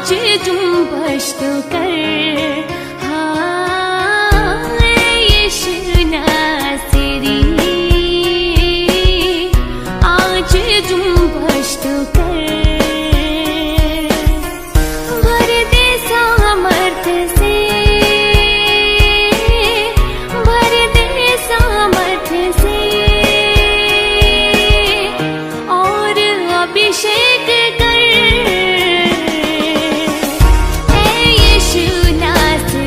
आज जुम्बश तो कर, हाँ यीशु नासरी, आज जुम्बश तो कर। भर दे सामर्थ्य से, भर दे सामर्थ्य से, और अभिषेक कर। ऐ यीशु नासरी,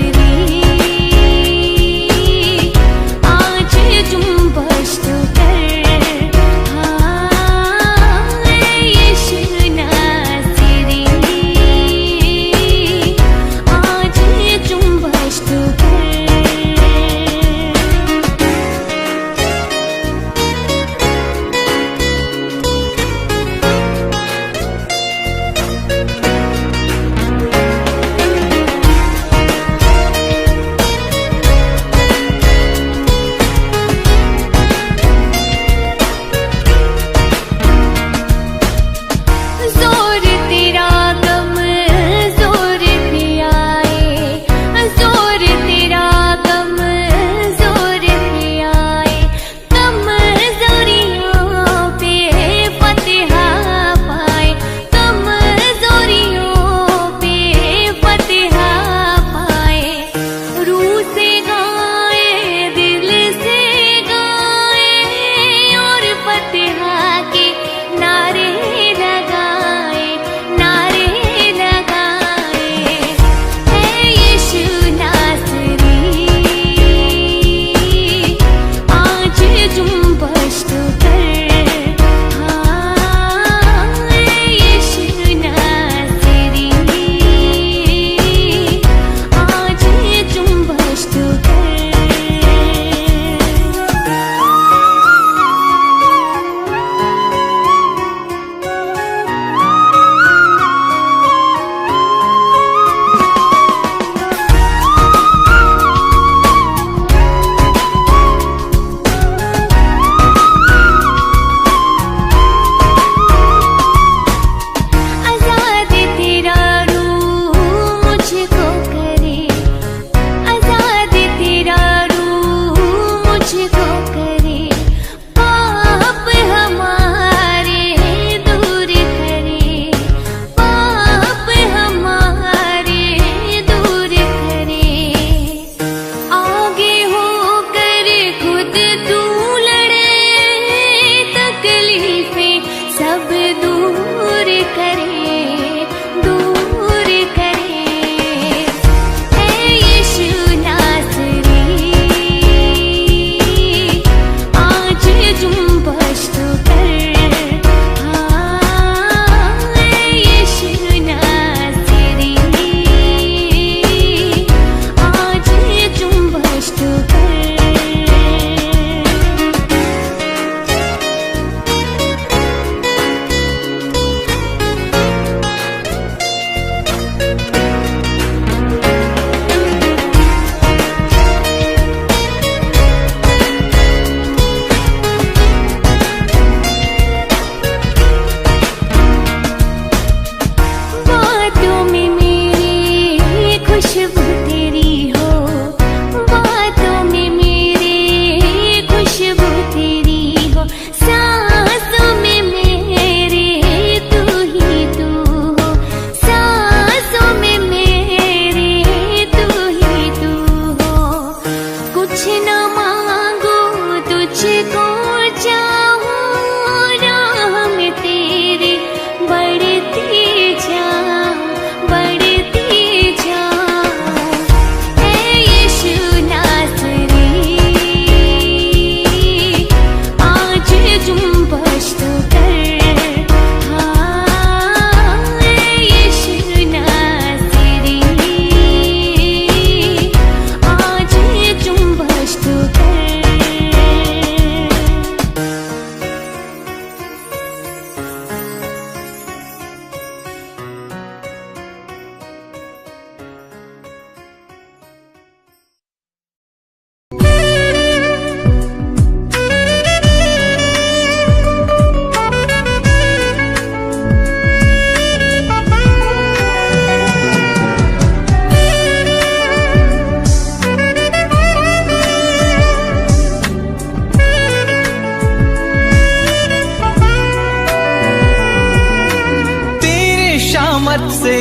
शामत से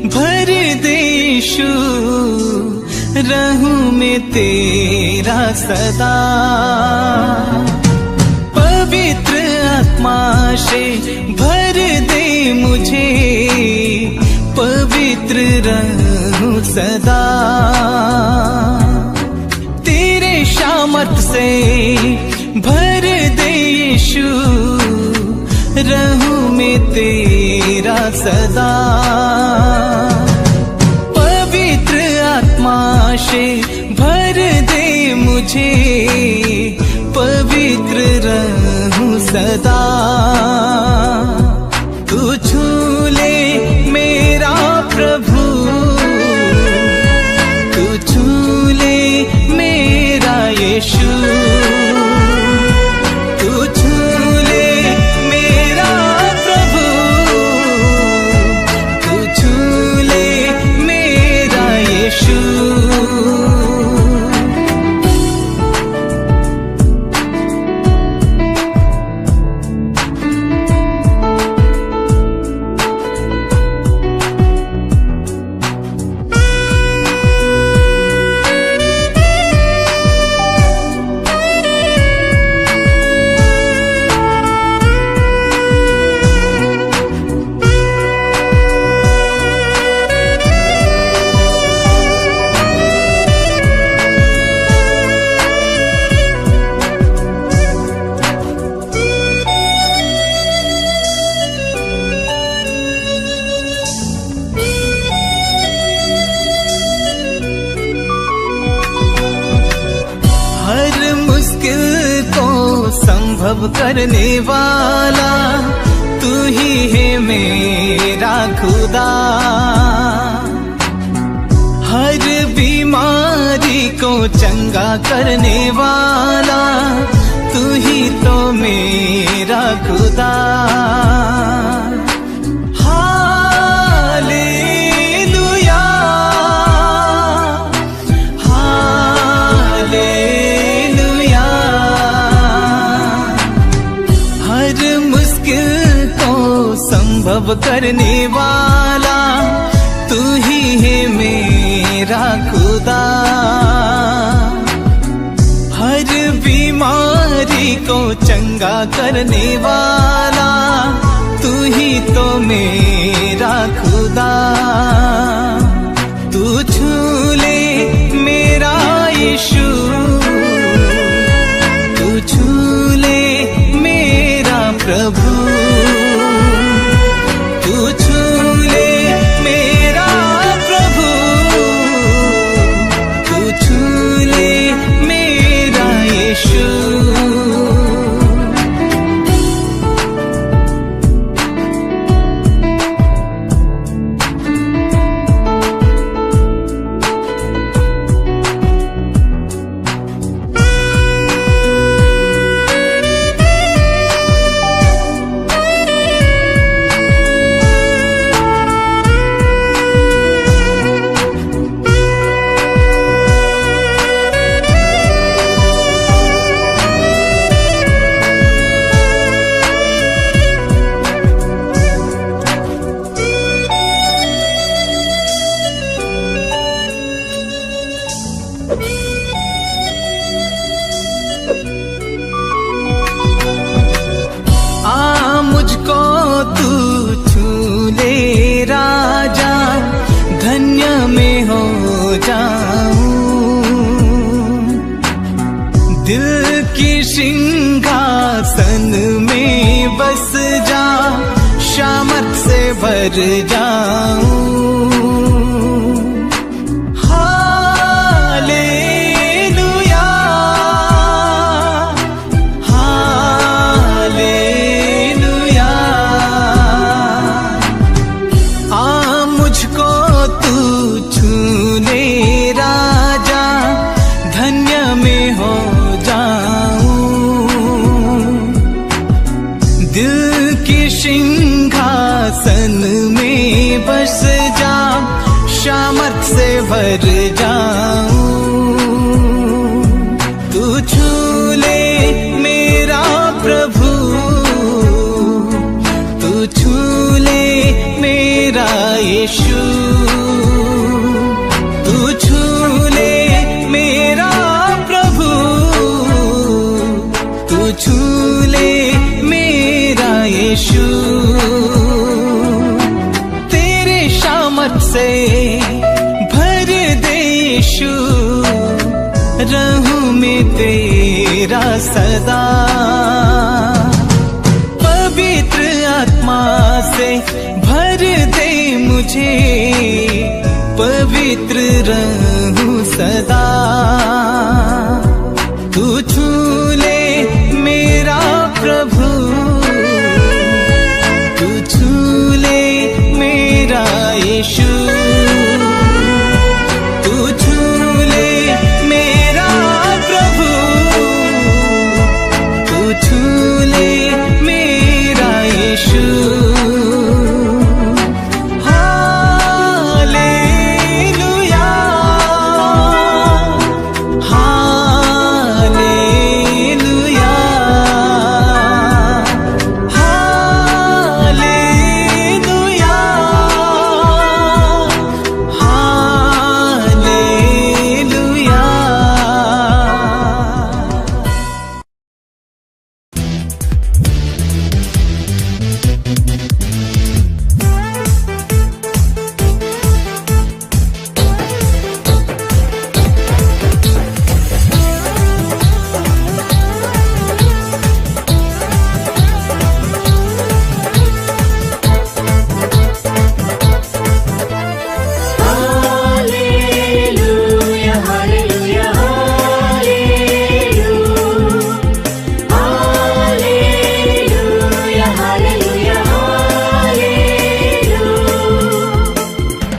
भर दे यीशु, रहूं मैं तेरा सदा। पवित्र आत्मा से भर दे मुझे, पवित्र रहूं सदा। तेरे शामत से भर दे यीशु, रहूं मैं तेरा सदा। पवित्र आत्मा से भर दे मुझे, पवित्र रहूं सदा। तू छू ले मेरा प्रभु, तू छू ले मेरा यीशु, तू छू ले मेरा प्रभु, तू छू ले मेरा यीशु। संभव करने वाला तू ही है मेरा खुदा। हर बीमारी को चंगा करने वाला तू ही तो मेरा खुदा। Hallelujah, hallelujah. हर मुश्किल को संभव करने वाला तू ही है मेरा खुदा। हर बीमारी को चंगा करने वाला तू ही तो मेरा खुदा। तू छू ले मेरा यीशु, तू छू ले मेरा प्रभु, तू छू ले मेरा प्रभु, तू छू ले मेरा यीशु। मुझको तू छू ले राजा, धन्य में हो जाऊं। दिल की सिंहासन में बस जा, शामत से भर जाऊं। दिल की सिंहासन में बस जा, शामत से भर जाऊं। तू छू ले मेरा प्रभु, तू छू ले मेरा रहमत से भर दे यीशु, रहूं मैं तेरा सदा। पवित्र आत्मा से भर दे मुझे, पवित्र रहूं सदा। तू छू ले मेरा प्रभु, तू छू ले मेरा यीशु, तू छू ले मेरा प्रभु, तू छू ले मेरा Yeshu. Hallelujah, hallelujah, hallelujah, hallelujah.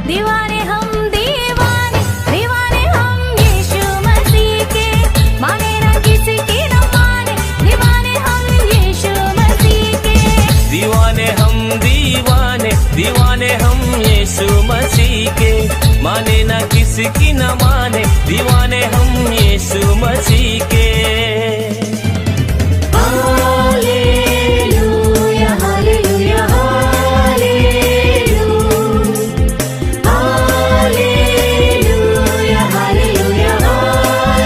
दीवाने हम दीवाने, दीवाने हम यीशु मसीह के, माने ना किसी की न माने, दीवाने हम यीशु मसीह के। दीवाने हम दीवाने, दीवाने हम यीशु मसीह के, माने ना किसी की न माने, दीवाने हम यीशु मसीह के। Hallelujah, hallelujah, hallelujah, hallelujah, hallelujah, hallelujah.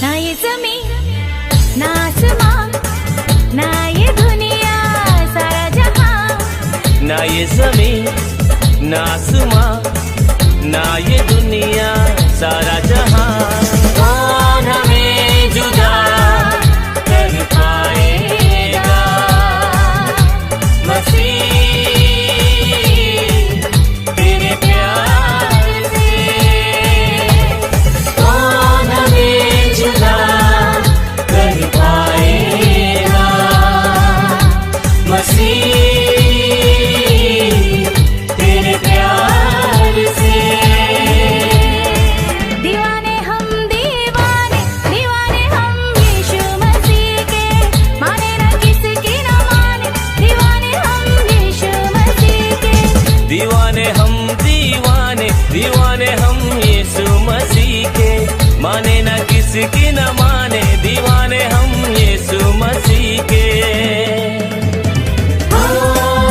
ना ये ज़मीन, ना आसमां, ना ये दुनिया सारा जहां, ना ये जमीन, ना आसमां, ना ये दुनिया सारा जहां, कौन हमें जुदा कर पाएगा? मसीह तेरे प्यार से, कौन हमें जुदा कर पाएगा? मसीह तेरे प्यार से। दीवाने हम दीवाने, दीवाने हम यीशु मसीह के, माने ना किसी की न माने, दीवाने हम यीशु मसीह के। दीवाने हम दीवाने, दीवाने हम यीशु मसीह के, माने ना किसी की न माने, दीवाने हम यीशु मसीह के।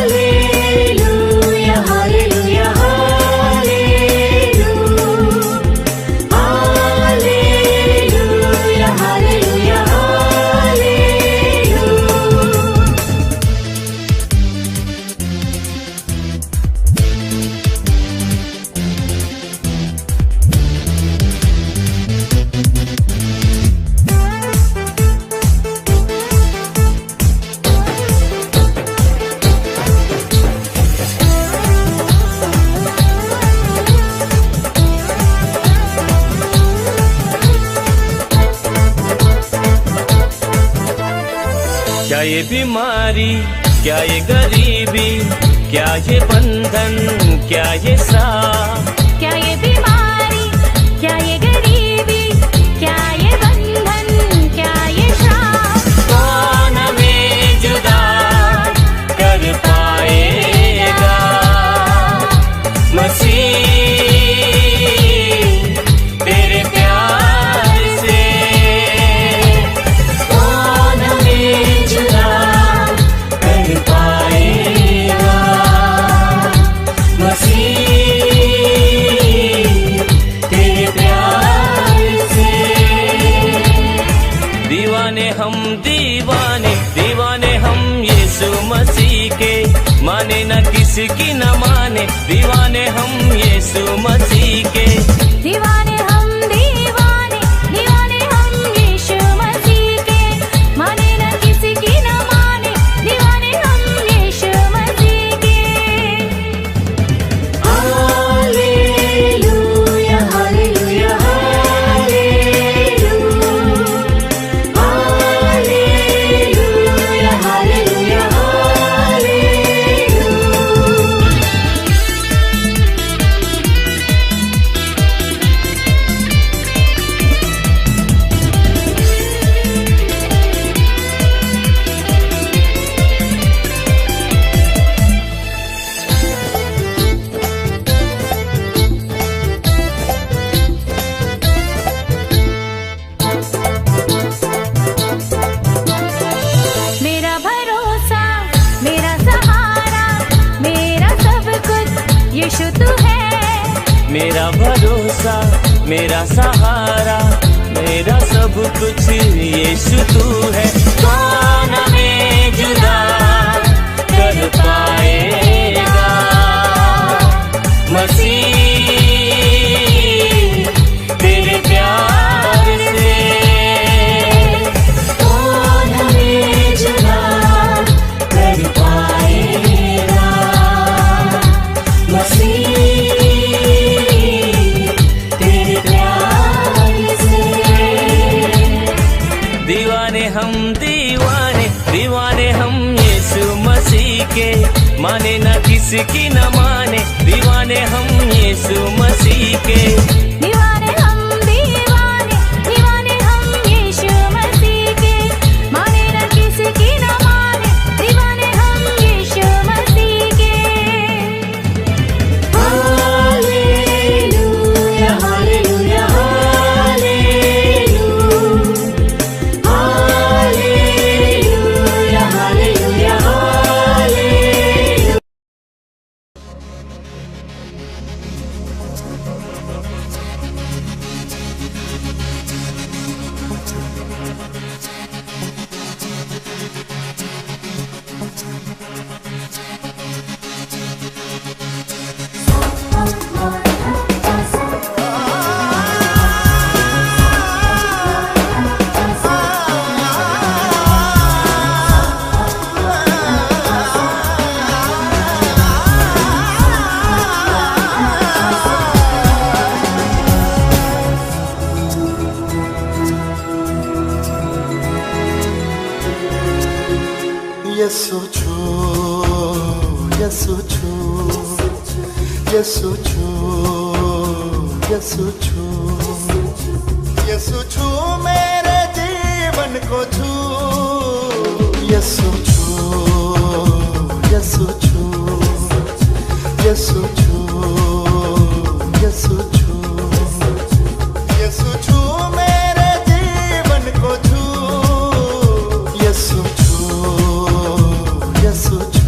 Hallelujah, hallelujah, hallelujah, hallelujah, hallelujah, क्या ये बीमारी, क्या ये गरीबी, क्या ये बंधन, क्या ये श्राप, क्या ये बीमारी, क्या ये गरीबी, क्या ये बंधन, क्या ये श्राप, कौन हमें जुदा कर पाएगा? मसीह किसकी न माने, दीवाने हम यीशु मसीह के। दीवाने हम दीवाने, दीवाने हम यीशु मसीह के। माने न किसी की न माने, दीवाने हम यीशु मसीह के। हालेलुया हालेलुया हालेलुया हालेलुया मेरा भरोसा, मेरा सहारा, मेरा सब कुछ यीशु तू है। मेरा भरोसा, मेरा सहारा, मेरा सब कुछ यीशु तू है। कौन हमें जुदा कर पाएगा, मसीह तेरे प्यार से। कौन हमें जुदा कर पाएगा, मसीह तेरे प्यार से। दीवाने हम दीवाने, दीवाने हम यीशु मसीह के। माने न किसकी न माने, दीवाने हम यीशु मसीह के। दीवाने हम दीवाने, दीवाने हम यीशु मसीह के। माने न किसी की न माने, दीवाने हम यीशु मसीह के। Hallelujah hallelujah hallelujah hallelujah hallelujah. 예수주 예수주 예수주 예수주 예수주 मेरे जीवन को छू 예수주 예수주 예수주 예수주 예수주 मेरे जीवन को छू 예수주 예수주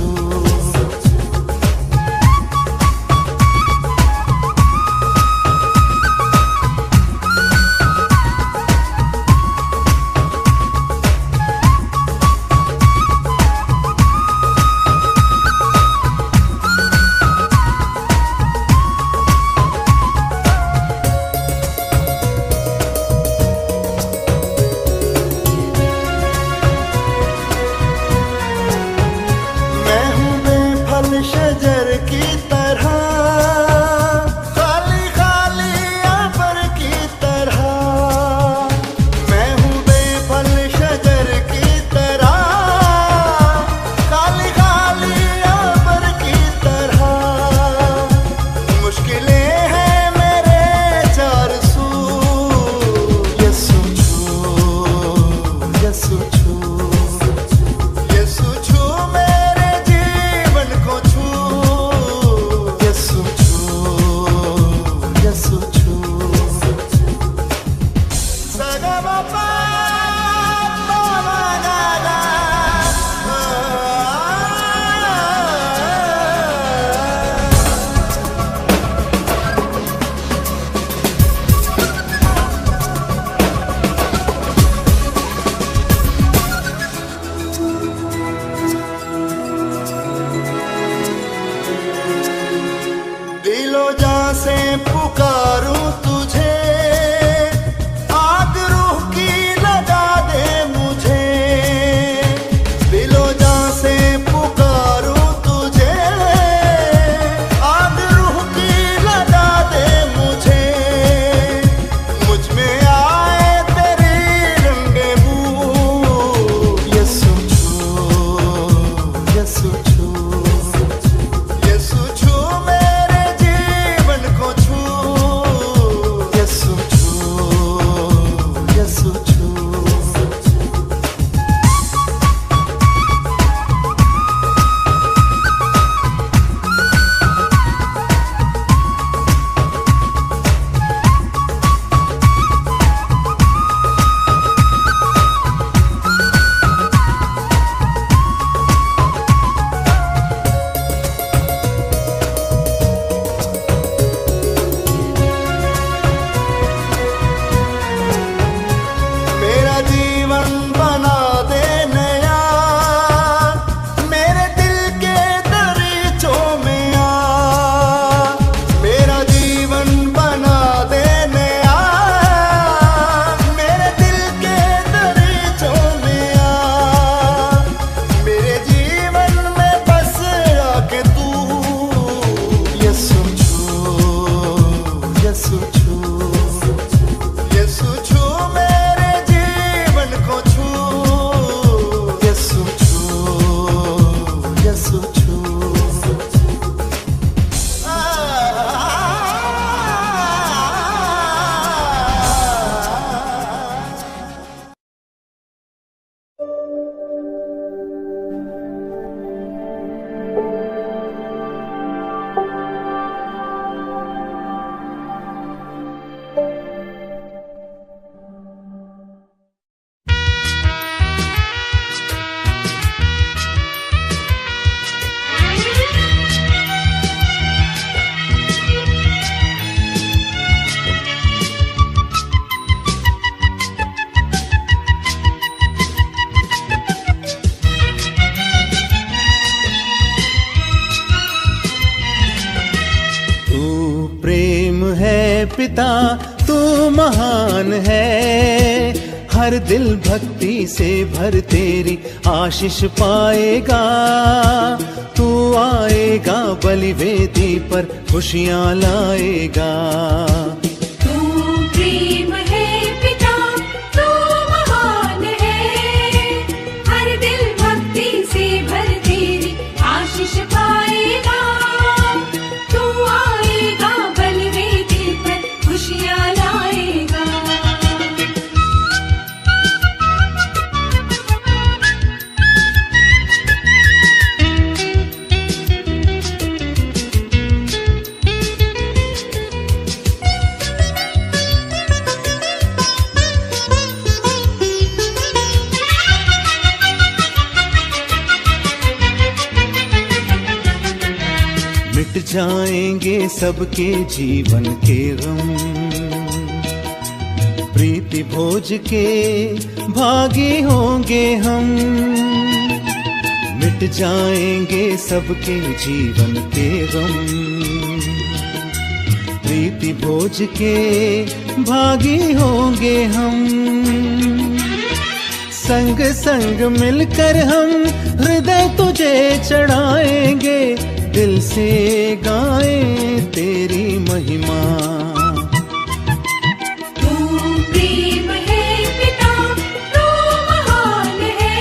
पिता तू महान है, हर दिल भक्ति से भर तेरी आशीष पाएगा। तू आएगा बलिवेदी पर खुशियाँ लाएगा। तू प्रेम है पिता तू महान है, हर दिल भक्ति से भर तेरी आशीष पाएगा। तू आएगा बलिवेदी पर खुशियाँ लाएगा। मिट जाएंगे सबके जीवन के गम, प्रीति भोज के भागी होंगे हम। मिट जाएंगे सबके जीवन के गम, प्रीति भोज के भागी होंगे हम। संग संग मिलकर हम हृदय तुझे चढ़ाएंगे, दिल से गाएं तेरी महिमा। तू प्रेम है पिता तू महान है,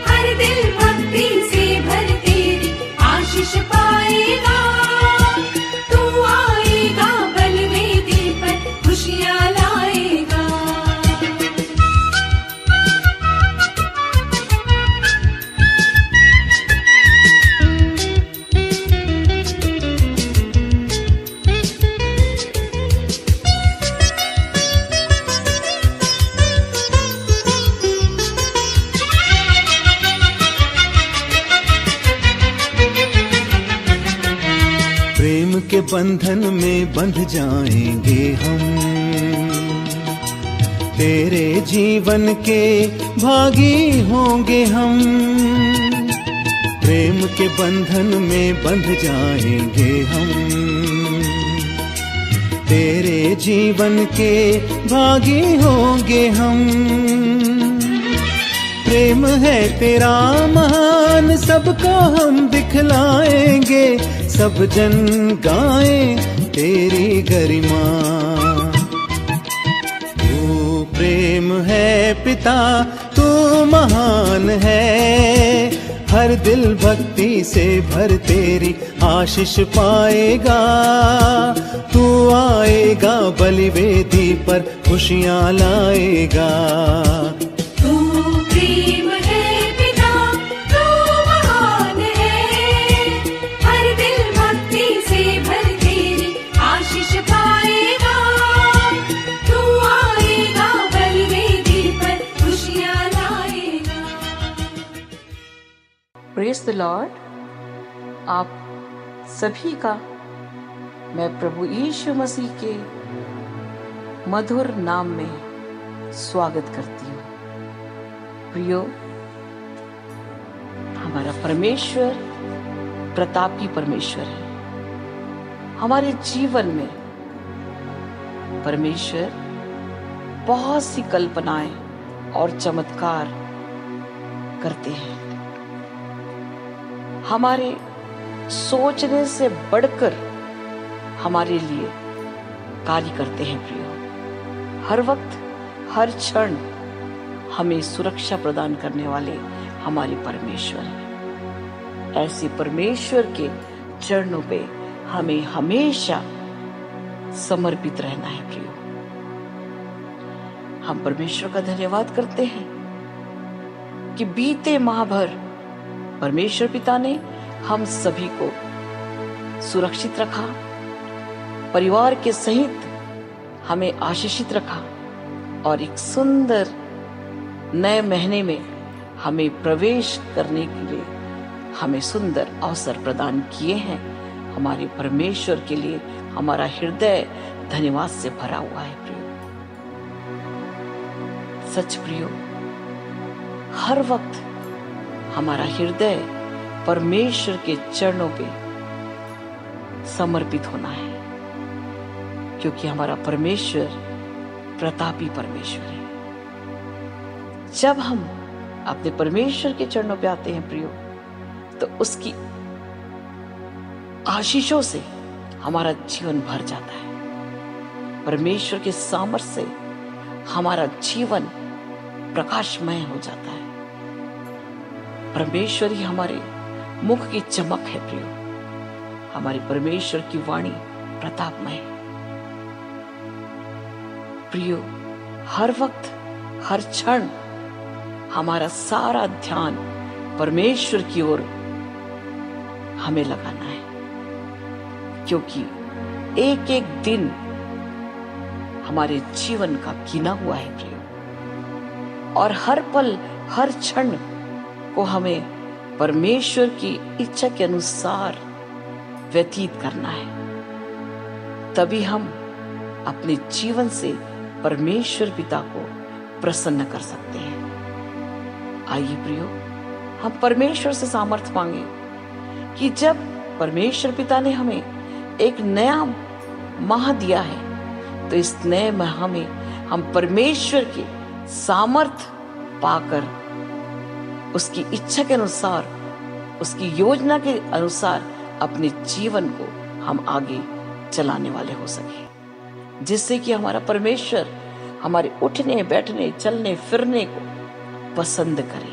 हर दिल भक्ति से भर तेरी आशीष पाएगा। तू आएगा बलिवेदी पर खुशियाँ लाएगा। प्रेम के बंधन में बंध जाएंगे हम, तेरे जीवन के भागी होंगे हम। प्रेम के बंधन में बंध जाएंगे हम, तेरे जीवन के भागी होंगे हम। प्रेम है तेरा महान सबको हम दिखलाएंगे, सब जन गाएं तेरी गरिमा। तू प्रेम है पिता तू महान है, हर दिल भक्ति से भर तेरी आशीष पाएगा। तू आएगा बलिवेदी पर खुशियाँ लाएगा। तू प्रेम है पिता तू महान है, हर दिल भक्ति से भर तेरी आशीष पाएगा। तू आएगा बलिवेदी पर खुशियाँ लाएगा। Praise the Lord. आप सभी का मैं प्रभु यीशु मसीह के मधुर नाम में स्वागत करती हूँ। प्रियो, हमारा परमेश्वर प्रतापी परमेश्वर है। हमारे जीवन में परमेश्वर बहुत सी कल्पनाएं और चमत्कार करते हैं। हमारे सोचने से बढ़कर हमारे लिए कार्य करते हैं। प्रियो, हर वक्त हर क्षण हमें सुरक्षा प्रदान करने वाले हमारे परमेश्वर हैं। ऐसे परमेश्वर के चरणों पे हमें हमेशा समर्पित रहना है। प्रियो, हम परमेश्वर का धन्यवाद करते हैं कि बीते माह भर परमेश्वर पिता ने हम सभी को सुरक्षित रखा, परिवार के सहित हमें आशीषित रखा और एक सुंदर नए महीने में हमें प्रवेश करने के लिए हमें सुंदर अवसर प्रदान किए हैं। हमारे परमेश्वर के लिए हमारा हृदय धन्यवाद से भरा हुआ है। प्रियो, सच प्रियो, हर वक्त हमारा हृदय परमेश्वर के चरणों पे समर्पित होना है, क्योंकि हमारा परमेश्वर प्रतापी परमेश्वर है। जब हम अपने परमेश्वर के चरणों पे आते हैं प्रियो, तो उसकी आशीषों से हमारा जीवन भर जाता है। परमेश्वर के सामर्थ्य से हमारा जीवन प्रकाशमय हो जाता है। परमेश्वर ही हमारे मुख की चमक है प्रियो। हमारे परमेश्वर की वाणी प्रतापमय है प्रियो। हर वक्त हर क्षण हमारा सारा ध्यान परमेश्वर की ओर हमें लगाना है, क्योंकि एक एक दिन हमारे जीवन का गिना हुआ है प्रियो, और हर पल हर क्षण को हमें परमेश्वर की इच्छा के अनुसार व्यतीत करना है। तभी हम अपने जीवन से परमेश्वर पिता को प्रसन्न कर सकते हैं। आइए प्रियो, हम परमेश्वर से सामर्थ्य मांगे कि जब परमेश्वर पिता ने हमें एक नया माह दिया है, तो इस नए माह में हम परमेश्वर के सामर्थ्य पाकर उसकी इच्छा के अनुसार, उसकी योजना के अनुसार अपने जीवन को हम आगे चलाने वाले हो सके, जिससे कि हमारा परमेश्वर हमारे उठने बैठने चलने फिरने को पसंद करे।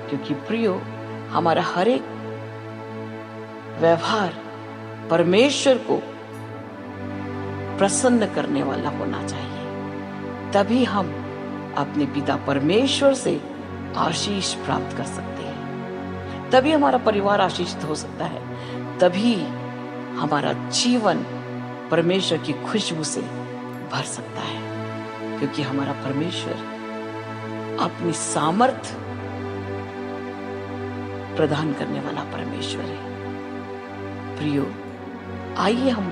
क्योंकि प्रियो, हमारा हर एक व्यवहार परमेश्वर को प्रसन्न करने वाला होना चाहिए। तभी हम अपने पिता परमेश्वर से आशीष प्राप्त कर सकते हैं, तभी हमारा परिवार आशीषित हो सकता है, तभी हमारा जीवन परमेश्वर की खुशबू से भर सकता है। क्योंकि हमारा परमेश्वर अपनी सामर्थ्य प्रदान करने वाला परमेश्वर है। प्रियो, आइए हम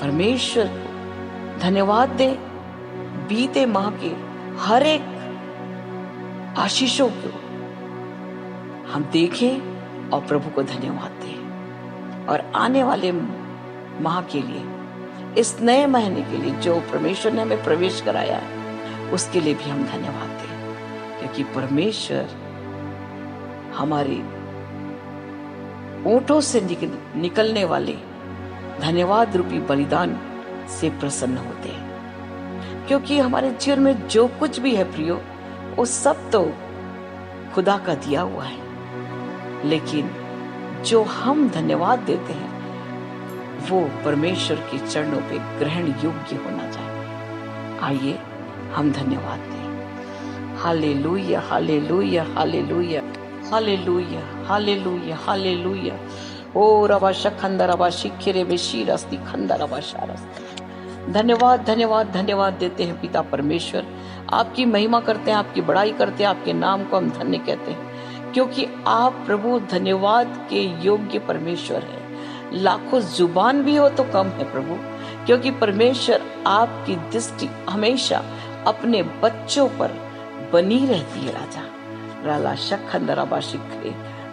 परमेश्वर को धन्यवाद दें, बीते माह के हर एक आशीषों को हम देखें और प्रभु को धन्यवाद दें, और आने वाले माह के लिए, इस नए महीने के लिए जो परमेश्वर ने हमें प्रवेश कराया है, उसके लिए भी हम धन्यवाद दें। क्योंकि परमेश्वर हमारे ओंठों से निकलने वाले धन्यवाद रूपी बलिदान से प्रसन्न होते हैं। क्योंकि हमारे जीवन में जो कुछ भी है प्रियो, वो सब तो खुदा का दिया हुआ है, लेकिन जो हम धन्यवाद देते हैं वो परमेश्वर के चरणों पे ग्रहण योग्य होना चाहिए। आइए हम धन्यवाद दें। Hallelujah, hallelujah, hallelujah, hallelujah, hallelujah, hallelujah. ओ रबा शखंदर रबा शिखरे बेशीरस्ती खंदर रबा शारस्ती। धन्यवाद, धन्यवाद, धन्यवाद देते हैं पिता परमेश्वर। आपकी महिमा करते हैं, आपकी बड़ाई करते हैं, आपके नाम को हम धन्य कहते हैं, क्योंकि आप प्रभु धन्यवाद के योग्य परमेश्वर हैं। लाखों जुबान भी हो तो कम है प्रभु, क्योंकि परमेश्वर आपकी दृष्टि हमेशा अपने बच्चों पर बनी रहती है। राजा राला शखंदराबा शिखरे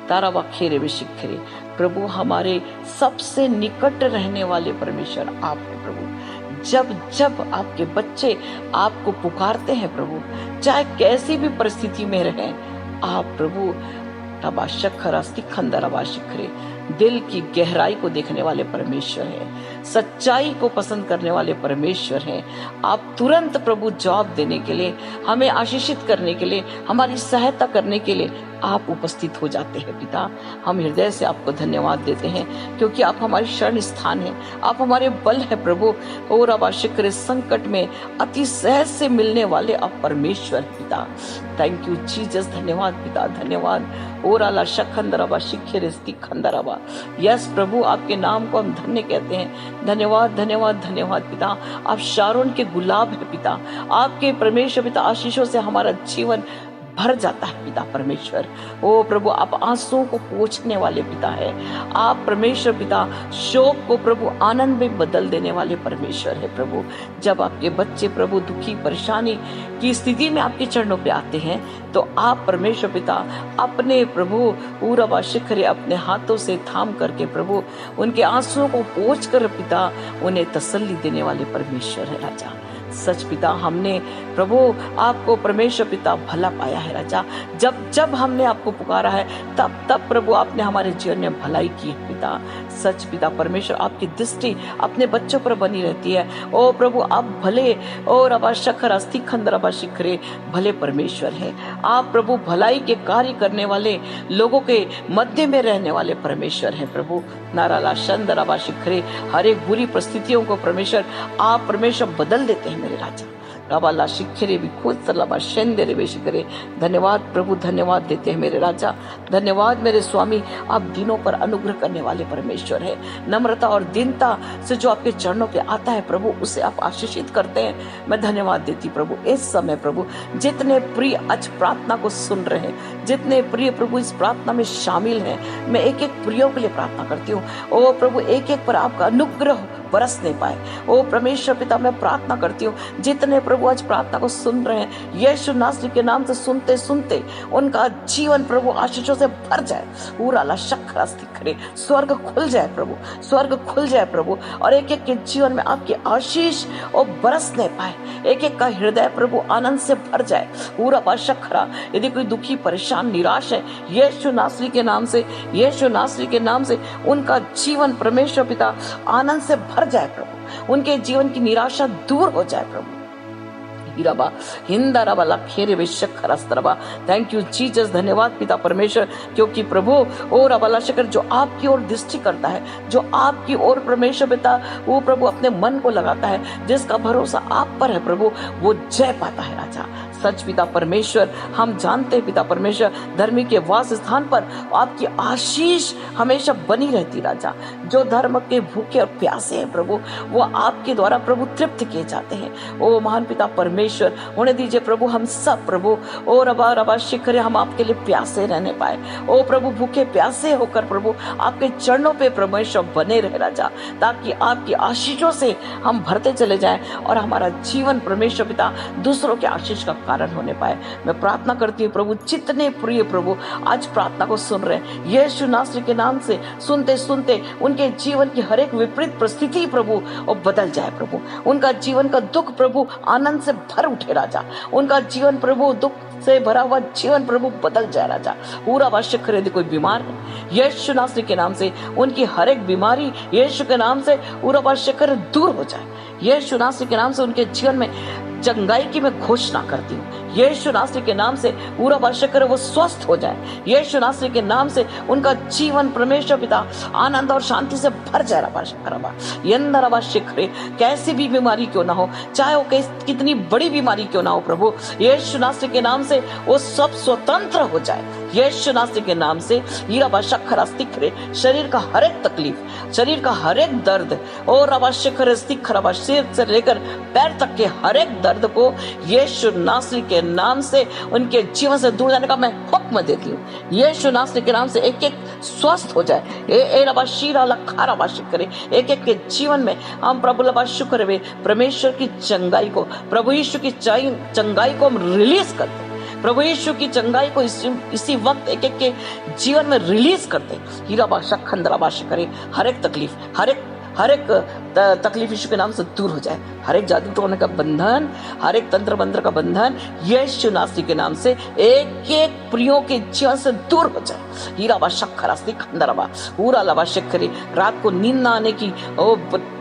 ताराबा खेरे वे शिखरे। प्रभु, हमारे सबसे निकट रहने वाले परमेश्वर आप हैं प्रभु। जब जब आपके बच्चे आपको पुकारते हैं प्रभु, चाहे कैसी भी परिस्थिति में रहें, आप प्रभु रबा शखरा सिखंदराबा शिखरे दिल की गहराई को देखने वाले परमेश्वर हैं, सच्चाई को पसंद करने वाले परमेश्वर हैं। आप तुरंत प्रभु जवाब देने के लिए, हमें आशीषित करने के लिए, हमारी सहायता करने के लिए आप उपस्थित हो जाते हैं पिता। हम हृदय से आपको धन्यवाद देते हैं, क्योंकि आप हमारे शरण स्थान हैं, आप हमारे बल है प्रभु। और अब आशिक्र संकट में अति सहज से मिलने वाले आप परमेश्वर पिता। थैंक यू जीसस, धन्यवाद पिता, धन्यवाद। और आला शखंदराबा शिखरे खंदराबा। यस प्रभु, आपके नाम को हम धन्य कहते हैं। धन्यवाद, धन्यवाद, धन्यवाद पिता। आप शारोन के गुलाब है पिता। आपके परमेश्वर पिता आशीषों से हमारा जीवन भर जाता है पिता परमेश्वर। ओ प्रभु, आप आंसुओं को पोंछने वाले पिता है। आप परमेश्वर पिता शोक को प्रभु आनंद में बदल देने वाले परमेश्वर है प्रभु। जब आपके बच्चे प्रभु दुखी परेशानी की स्थिति में आपके चरणों पे आते हैं तो आप परमेश्वर पिता अपने प्रभु पूरा शिखरे अपने हाथों से थाम करके प्रभु उनके आंसुओं को पोंछ कर पिता उन्हें तसल्ली देने वाले परमेश्वर है राजा। सच पिता, हमने प्रभु आपको परमेश्वर पिता भला पाया है राजा। जब जब हमने आपको पुकारा है तब तब प्रभु आपने हमारे जीवन में भलाई की है पिता। सच पिता परमेश्वर, आपकी दृष्टि अपने बच्चों पर बनी रहती है। ओ प्रभु, आप भले और रबा शखर अस्थि खंड रबा शिखरे भले परमेश्वर है। आप प्रभु भलाई के कार्य करने वाले लोगों के मध्य में रहने वाले परमेश्वर है प्रभु। नाराला शंद रबा शिखरे हर एक बुरी परिस्थितियों को परमेश्वर आप परमेश्वर बदल देते हैं मेरे राजा। रबाला शिखरे भी खुद सलाबा शेंदे रे शिखरे। धन्यवाद प्रभु, धन्यवाद देते हैं मेरे राजा। धन्यवाद मेरे स्वामी, आप दिनों पर अनुग्रह करने वाले परमेश्वर है। नम्रता और दीनता से जो आपके चरणों पे आता है प्रभु उसे आप आशीषित करते हैं। मैं धन्यवाद देती प्रभु। इस समय प्रभु जितने प्रिय आज प्रार्थना को सुन रहे हैं, जितने प्रिय प्रभु इस प्रार्थना में शामिल हैं, मैं एक एक प्रियों के लिए प्रार्थना करती हूँ। ओ प्रभु, एक एक पर आपका अनुग्रह बरस नहीं पाए। ओ परमेश्वर पिता, मैं प्रार्थना करती हूँ जितने प्रभु आज प्रार्थना को सुन रहे हैं, यीशु नासरी के नाम से सुनते सुनते उनका जीवन प्रभु आशीषों से भर जाए। पूरा शक्र खड़े स्वर्ग खुल जाए प्रभु, स्वर्ग खुल जाए प्रभु, और एक एक के जीवन में आपकी आशीष और बरसने पाए। एक एक का हृदय प्रभु आनंद से भर जाए। पूरा बाशखरा, यदि कोई दुखी परेशान निराश है, यीशु नासरी के नाम से, यीशु नासरी के नाम से उनका जीवन परमेश्वर पिता आनंद से भर जाए प्रभु। उनके जीवन की निराशा दूर हो जाए प्रभु। हिराबा हिंदाराबा लखेरे विशखरस्तरबा। Thank you Jesus. धन्यवाद पिता परमेश्वर, क्योंकि प्रभु और अबला शकर जो आपकी ओर दृष्टि करता है, जो आपकी ओर परमेश्वर पिता वो प्रभु अपने मन को लगाता है, जिसका भरोसा आप पर है प्रभु, वो जय पाता है राजा। सच पिता परमेश्वर, हम जानते हैं पिता परमेश्वर, धर्मी के वास स्थान पर आपकी आशीष हमेशा बनी रहती राजा। जो धर्म के भूखे और प्यासे हैं प्रभु, वो आपके द्वारा प्रभु तृप्त किए जाते हैं। ओ महान पिता परमेश्वर, होने दीजिए प्रभु हम सब प्रभु ओ रबा रबा शिखरे हम आपके लिए प्यासे रहने पाए। ओ प्रभु भूखे प्यासे होकर प्रभु आपके चरणों पे परमेश्वर बने रहे राजा, ताकि आपकी आशीषों से हम भरते चले जाएं और हमारा जीवन परमेश्वर पिता दूसरों के आशीष का कारण होने पाए। मैं प्रार्थना करती हूँ प्रभु, जितने प्रिय प्रभु आज प्रार्थना को सुन रहे हैं, यीशु नासरी के नाम से सुनते सुनते उनके जीवन की हर एक विपरीत परिस्थिति प्रभु और बदल जाए प्रभु। उनका जीवन का दुख प्रभु आनंद से भर उठे राजा। उनका जीवन प्रभु दुख से भरा हुआ जीवन प्रभु बदल जाए राजा। पूरा वाश्य करे। यदि कोई बीमार है, यीशु नासरी के नाम से उनकी हर एक बीमारी यीशु के नाम से पूरा वाश्य करे दूर हो जाए। यीशु नासरी के नाम से उनके जीवन में चंगाई की मैं घोषणा करती हूँ। यीशु नासरी के नाम से पूरा वर्ष करे वो स्वस्थ हो जाए। यीशु नासरी के नाम से उनका जीवन परमेश्वर पिता आनंद और शांति से भर जाए। शिखरे कैसी भी बीमारी क्यों ना हो, चाहे वो कितनी बड़ी बीमारी क्यों ना हो प्रभु, यीशु नासरी के नाम से वो सब स्वतंत्र हो जाए। यीशु नासरी के नाम से शरीर का हर एक तकलीफ, शरीर का हर एक दर्द और सिर से लेकर पैर तक के हर एक दर्द को यीशु नासरी के नाम से उनके जीवन से दूर जाने का मैं हुक्म देती हूँ। यीशु नासरी के नाम से एक एक स्वस्थ हो जाए। एक एक के जीवन में हम प्रभु शुक्र वे परमेश्वर की चंगाई को, प्रभु यीशु की चंगाई को हम रिलीज करते हैं। प्रभु यीशु की चंगाई को इसी वक्त एक एक के जीवन में रिलीज करते हैं। हीरा बादशाह खंदरा बादशाह करे हर एक तकलीफ, हर एक तकलीफ यीशु के नाम से दूर हो जाए। हर एक जादू टोने का बंधन, हर एक तंत्र मंत्र का बंधन यीशु नासरी के नाम से एक एक प्रियों के जीवन से दूर हो जाए। हीरा बादशाह खरास्ती खंदराबा पूरा लबा शेखरी, रात को नींद ना आने की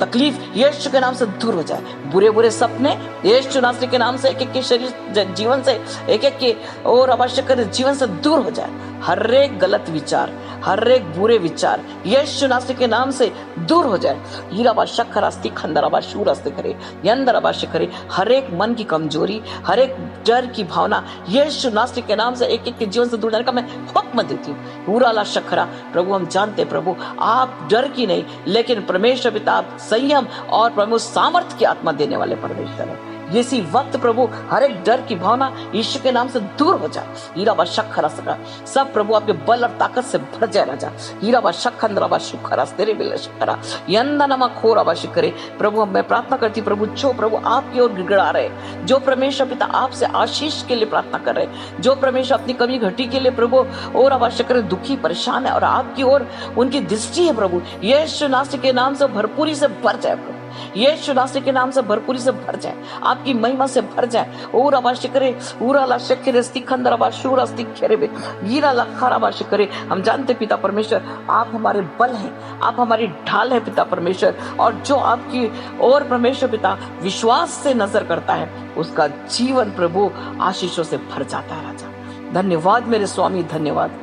तकलीफ यीशु के नाम से दूर हो जाए। बुरे बुरे सपने यीशु नासरी के नाम से एक एक के शरीर जीवन से, एक एक के और अवश्य जीवन से दूर हो जाए। हर एक गलत विचार, हर एक बुरे विचार यीशु नासरी के नाम से दूर हो जाए। हीराबा शखरास्ती खंदराबा शूरास्ते करे यंदराबा शिखरे, हर एक मन की कमजोरी, हर एक डर की भावना यीशु नासरी के नाम से एक एक के जीवन से दूर जाने का मैं हुक्म देती हूँ। पूरा ला शखरा प्रभु, हम जानते प्रभु आप डर की नहीं लेकिन परमेश्वर पिता आप संयम और प्रभु सामर्थ्य की आत्मा देने वाले परमेश्वर है। इसी वक्त प्रभु हर एक डर की भावना यीशु के नाम से दूर हो जाए। हीरा बा शक्खरा सका सब प्रभु आपके बल और ताकत से भर जाए राजा। हीरा बा शक्खंद्रा बा शुखरा तेरे बिल शक्करा यंदनमा खोरा बा शिकरे। प्रभु मैं प्रार्थना करती प्रभु जो प्रभु आपकी ओर गिड़गिड़ा रहे, जो परमेश्वर पिता आपसे आशीष के लिए प्रार्थना कर रहे, जो परमेश्वर अपनी कमी घटी के लिए प्रभु और आवश्यक दुखी परेशान है और आपकी ओर उनकी दृष्टि है प्रभु, यीशु नासरी के नाम से भरपूरी से भर जाए प्रभु, यीशु नासरी के नाम से भरपूरी से भर जाए, आपकी महिमा से भर जाए। और आवश्यक पूरा लाशक स्तिखंदर आवाशूर स्तिखेरे बे हीरा लखार आवश्यक। हम जानते पिता परमेश्वर आप हमारे बल हैं, आप हमारी ढाल है पिता परमेश्वर, और जो आपकी और परमेश्वर पिता विश्वास से नजर करता है उसका जीवन प्रभु आशीषों से भर जाता है राजा। धन्यवाद मेरे स्वामी, धन्यवाद।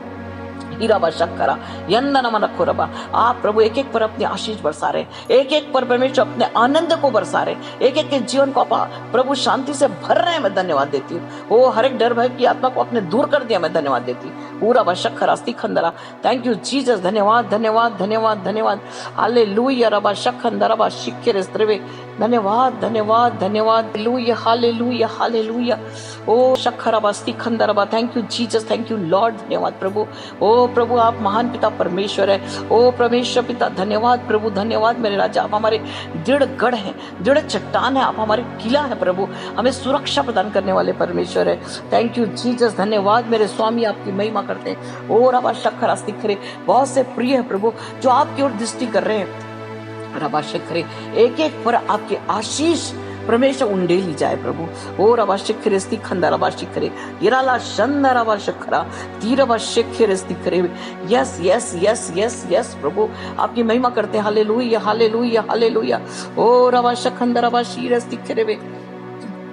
हीराबा शक्करा यंदनमा नखोरबा। आप प्रभु एक एक पर अपने आशीष बरसा रहे, एक एक पर परमेश्वर अपने आनंद को बरसा रहे, एक एक के जीवन को प्रभु शांति से भर रहे हैं। मैं धन्यवाद देती हूँ। वो हर एक डर भय की आत्मा को अपने दूर कर दिया, मैं धन्यवाद देती हूँ। पूरा बशक्खरा स्तिखंदरा। थैंक यू जीसस, धन्यवाद धन्यवाद धन्यवाद धन्यवाद। हालेलुया रबा शक्खंदरा बा शिक्खेरे स्त्रवे। धन्यवाद धन्यवाद धन्यवाद। Hallelujah hallelujah hallelujah. ओ शक्खरा बा स्तिखंदरा बा। Thank you Jesus, thank you lord. धन्यवाद प्रभु। ओ प्रभु आप महान पिता परमेश्वर है। ओ परमेश्वर पिता धन्यवाद प्रभु, धन्यवाद मेरे राजा। आप हमारे दृढ़ गढ़ हैं, दृढ़ चट्टान है, आप हमारे किला है प्रभु, हमें सुरक्षा प्रदान करने वाले परमेश्वर है। थैंक यू जीसस, धन्यवाद मेरे स्वामी, आपकी महिमा करते हैं। और अब शक्खरा स्तिखरे बहुत से प्रिय है प्रभु जो आपकी ओर दृष्टि कर रहे हैं। रबा शक्खरे एक एक पर आपके आशीष परमेश्वर उंडेली जाए प्रभु। ओ रबा शिखरे स्तिखंदा रबा शिखरे यराला शंदा रबा शक्खरा तीरबा शिखरे स्तिखरे। Yes yes yes yes yes प्रभु आपकी महिमा करते हैं। Hallelujah hallelujah hallelujah. ओ रबा शखंदा रबा शीर स्तिखरे वे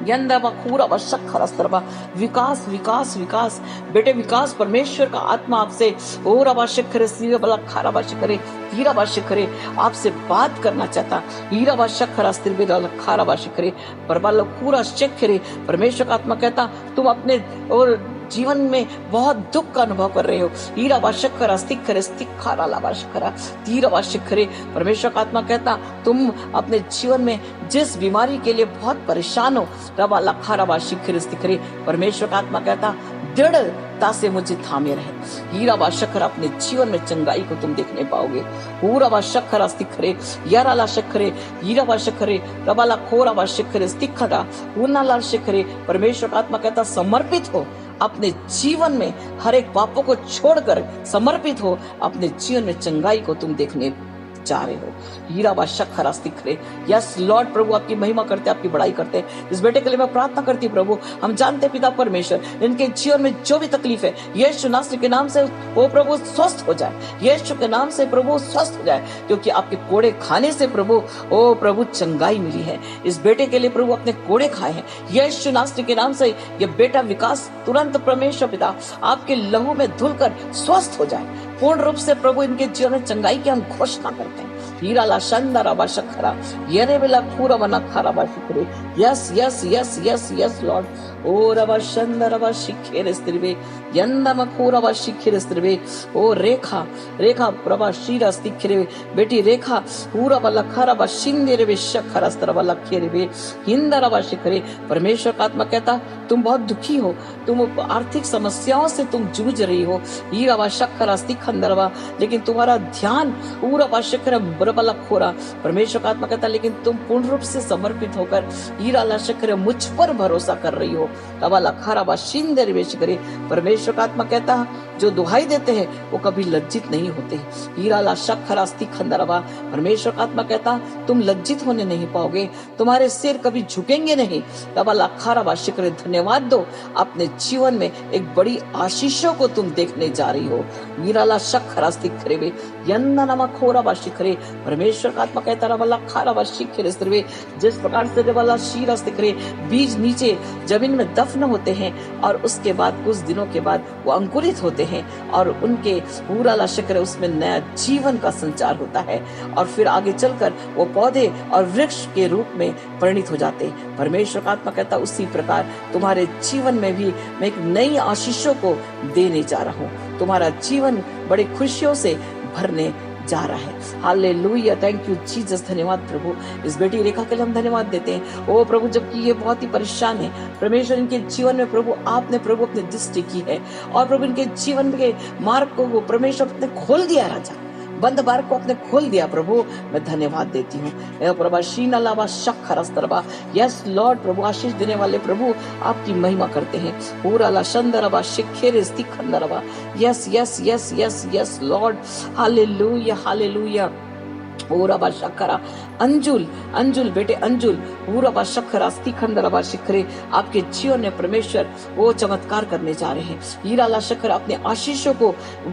यंदा बखूरा बशक्खरा स्तरबा। विकास विकास विकास बेटे विकास परमेश्वर का आत्मा आपसे ओ रबा शिखरे सीरा बला खारा बा शिखरे हीरा बा शिखरे आपसे बात करना चाहता। हीरा बा शक्खरा स्तिर खारा बा शिखरे परबाल पूरा शिखरे। परमेश्वर का आत्मा कहता तुम अपने और जीवन में बहुत दुख का अनुभव कर रहे हो। हीरा बा शक्खरा स्तिखरे स्तिखारा लाबा शिखरा तीरा बा शिखरे। परमेश्वर का आत्मा कहता तुम अपने जीवन में जिस बीमारी के लिए बहुत परेशान हो रबा लखारा बा शिखरे स्तिखरे। परमेश्वर का आत्मा कहता दृढ़ता से मुझे थामे रहे। हीरा बा शक्खरा अपने जीवन में चंगाई को तुम देखने पाओगे। पूरा बा शक्खरा स्तिखरे यारा ला शक्खरे हीरा बा शक्खरे रबा ला खोरा बा शिखरे स्तिखरा ऊना ला शिखरे। परमेश्वर का आत्मा कहता समर्पित हो अपने जीवन में, हर एक पापों को छोड़कर समर्पित हो, अपने जीवन में चंगाई को तुम देखने जा रहे हो। हीरा बा शक्खरा स्तिखरे। यस लॉर्ड प्रभु आपकी महिमा करते, आपकी बड़ाई करते। इस बेटे के लिए मैं प्रार्थना करती हूँ प्रभु। हम जानते पिता परमेश्वर इनके जीवन में जो भी तकलीफ है यीशु नासरी के नाम से वो प्रभु स्वस्थ हो जाए, यीशु के नाम से प्रभु स्वस्थ हो जाए, क्योंकि आपके कोड़े खाने से प्रभु ओ प्रभु चंगाई मिली है। इस बेटे के लिए प्रभु अपने कोड़े खाए हैं यीशु नासरी के नाम से। ये बेटा विकास तुरंत परमेश्वर पिता आपके लहू में धुलकर स्वस्थ हो जाए पूर्ण रूप से प्रभु। इनके जीवन में चंगाई की हम घोषणा करते हैं। हीरा ला शंदा रबा शक्खरा येरे बेला पूरा बना खारा बा शिखरे। Yes yes yes yes yes lord. ओ रबा शंदा रबा शिखेरे स्त्रिवे यंदा मखोरा बा शिखेरे स्त्रिवे। ओ रेखा रेखा प्रभा शीरा स्तिखरे बेटी रेखा पूरा बा लखारा बा शिंदे रे शक्खरा स्त्रबा लखेरे वे हिंदा रबा शिखरे। परमेश्वर का आत्मा कहता तुम बहुत दुखी हो, तुम आर्थिक समस्याओं से तुम जूझ रही हो। हीरा बा शक्खरा स्तिखंदरबा, लेकिन तुम्हारा ध्यान पूरा बा शक्खरा बरबला खोरा। परमेश्वर का आत्मा कहता लेकिन तुम पूर्ण रूप से समर्पित होकर हीरा ला शक्खरा मुझ पर भरोसा कर रही हो। रबा लखारा बा शिंदे रे करे। परमेश्वर का आत्मा कहता जो दुहाई देते हैं वो कभी लज्जित नहीं होते। हीरा ला शक्खरा स्तिखंदरबा। परमेश्वर का आत्मा कहता तुम लज्जित होने नहीं पाओगे, तुम्हारे सिर कभी झुकेंगे नहीं। रबा लखारा बा शिखरे। धन्यवाद दो अपने जीवन में एक बड़ी आशीषों को तुम देखने जा रही हो। हीरा ला शक्खरा स्तिखरे वे यन्ना नमा खोरा बा शिखरे। परमेश्वर का आत्मा कहता रबा लखारा बा शिखरे स्त्रिवे। जिस प्रकार से रबा ला शीरा स्तिखरे बीज नीचे जमीन में दफन होते हैं और उसके बाद कुछ दिनों के बाद वो अंकुरित होते हैं और उनके पूरा ला शिखरे उसमें नया जीवन का संचार होता है और फिर आगे चलकर वो पौधे और वृक्ष के रूप में परिणित हो जाते हैं। परमेश्वर का आत्मा कहता उसी प्रकार तुम्हारे जीवन में भी मैं एक नई आशीषों को देने जा रहा हूँ। तुम्हारा जीवन बड़ी खुशियों से भरने जा रहा है। हालेलुया, थैंक यू जीसस, धन्यवाद प्रभु। इस बेटी रेखा के लिए हम धन्यवाद देते हैं। ओ प्रभु, जबकि ये बहुत ही परेशान है परमेश्वर, इनके जीवन में प्रभु आपने प्रभु अपनी दृष्टि की है और प्रभु इनके जीवन के मार्ग को परमेश्वर अपने खोल दिया राजा, बंद मार्ग को अपने खोल दिया प्रभु। मैं धन्यवाद देती हूँ प्रभु। शीना लावा शखरस्तरबा, यस लॉर्ड प्रभु, आशीष देने वाले प्रभु आपकी महिमा करते हैं। पूरा ला शंदरबा शिखेर स्तिखंदरबा, yes yes yes yes yes lord, hallelujah hallelujah. पूरा बा शखरा अंजुल अंजुल बेटे अंजुल, पूरा बा शखरा स्तिखंदरबा शिखरे, आपके जीवन में परमेश्वर वो चमत्कार करने जा रहे हैं। हीरा ला शखरा अपने आशीषों को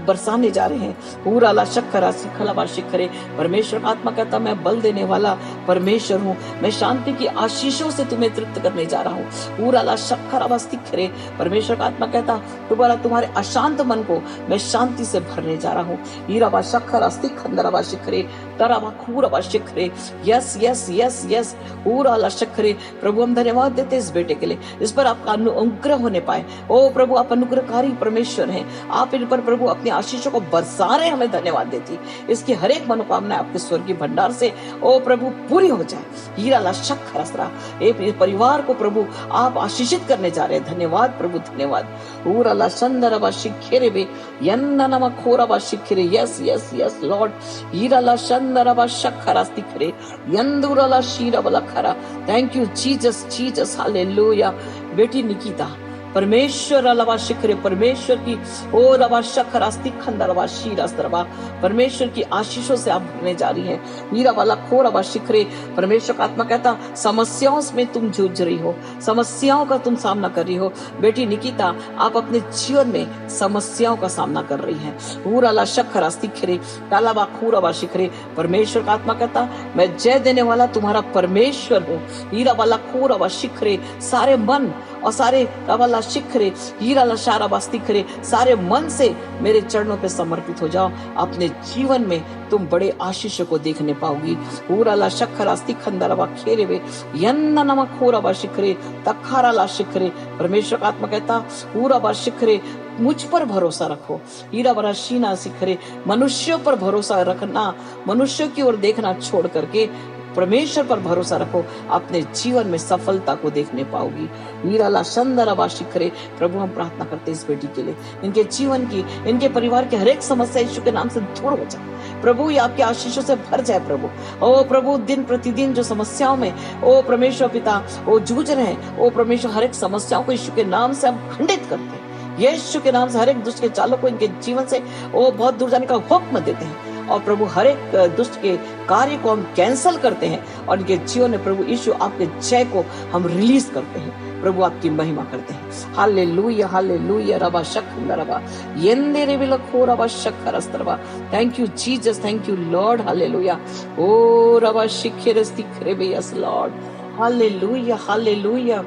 बरसाने जा रहे हैं। पूरा ला शखरा सिखलाबा शिखरे, परमेश्वर का आत्मा कहता मैं बल देने वाला परमेश्वर हूँ, मैं शांति की आशीषों से तुम्हें तृप्त करने जा रहा हूँ। पूरा ला शखरा स्तिखरे, परमेश्वर का आत्मा कहता दोबारा तुम्हारे अशांत मन को मैं शांति से भरने जा रहा हूँ। हीरा बा शखरा स्तिखंदरबा शिखरे, तराबा खूरबा शिखरे, यस यस यस यस पूरा ला शिखरे। प्रभु हम धन्यवाद देते इस बेटे के लिए, इस पर आपका अनुग्रह होने पाए। ओ प्रभु आप अनुग्रहकारी परमेश्वर हैं, आप इन पर प्रभु अपने आशीषों को बरसा रहे, हमें धन्यवाद देती। इसकी हर एक मनोकामना आपके स्वर्गीय भंडार से ओ प्रभु पूरी हो जाए। हीरा ला शखरसरा, एक परिवार को प्रभु आप आशीषित करने जा रहे हैं। धन्यवाद प्रभु, धन्यवाद। पूरा ला शंदरबा शिखेरे बे यन्ननमा खोरबा शिखेरे, यस यस यस लॉर्ड। हीरा ला शंदरबा शखरा स्तिखरे, यंदुरला शीरबला खरा। Thank you Jesus Jesus, hallelujah. बेटी निकिता परमेश्वर अलावा शिखरे, परमेश्वर की ओ रवा शखरा स्तिखंदरबा शीरस्तरबा, परमेश्वर की आशीषों से आप भरने जा रही हैं। हीरा वाला खोरबा शिखरे, परमेश्वर का आत्मा कहता समस्याओं में तुम जूझ रही हो, समस्याओं का तुम सामना कर रही हो। बेटी निकिता आप अपने जीवन में समस्याओं का सामना कर रही हैं। पूरा ला शखरा स्तिखरे, तालाबा खोरबा शिखरे, परमेश्वर का आत्मा कहता मैं जय देने वाला तुम्हारा परमेश्वर हूँ। हीरा वाला खोरबा शिखरे, सारे मन और सारे रवाला शिखरे, हीरा लशारा बास्तिखरे, सारे मन से मेरे चरणों पे समर्पित हो जाओ। अपने जीवन में तुम बड़े आशीषों को देखने पाओगी। पूरा ला शखरा स्तिखंदरबा खेरे वे यन्ना नमा खोरा बा शिखरे, तखारा ला शिखरे, परमेश्वर का आत्मा कहता पूरा बा शिखरे मुझ पर भरोसा रखो। हीरा बरा शीना शिखरे, मनुष्यों पर भरोसा रखना, मनुष्यों की ओर देखना छोड़ करके परमेश्वर पर भरोसा रखो, अपने जीवन में सफलता को देखने पाओगी। हीरा ला शंदरबा शिखरे, प्रभु हम प्रार्थना करते हैं इस बेटी के लिए, इनके जीवन की, इनके परिवार की हर एक समस्या यीशु के नाम से दूर हो जाए। प्रभु ये आपके आशीषों से भर जाए प्रभु। ओ प्रभु दिन प्रतिदिन जो समस्याओं में ओ परमेश्वर पिता ओ जूझ रहे हैं, ओ परमेश्वर हर एक समस्याओं को यीशु के नाम से हम खंडित करते हैं। यीशु के नाम से हर एक दुष्ट के चालों को इनके जीवन से ओ बहुत दूर जाने का हुक्म देते हैं। और प्रभु हर एक दुष्ट के कार्य को हम कैंसल करते हैं और इनके जीवन में प्रभु यीशु आपके जय को हम रिलीज करते हैं। प्रभु आपकी महिमा करते हैं। Hallelujah hallelujah. रबा शखरबा येंदेरे बिल खोरबा शखरस्तरबा। Thank you Jesus, thank you lord. Hallelujah. ओ रबा शिखेर स्तिखरे बे, yes lord. Hallelujah hallelujah.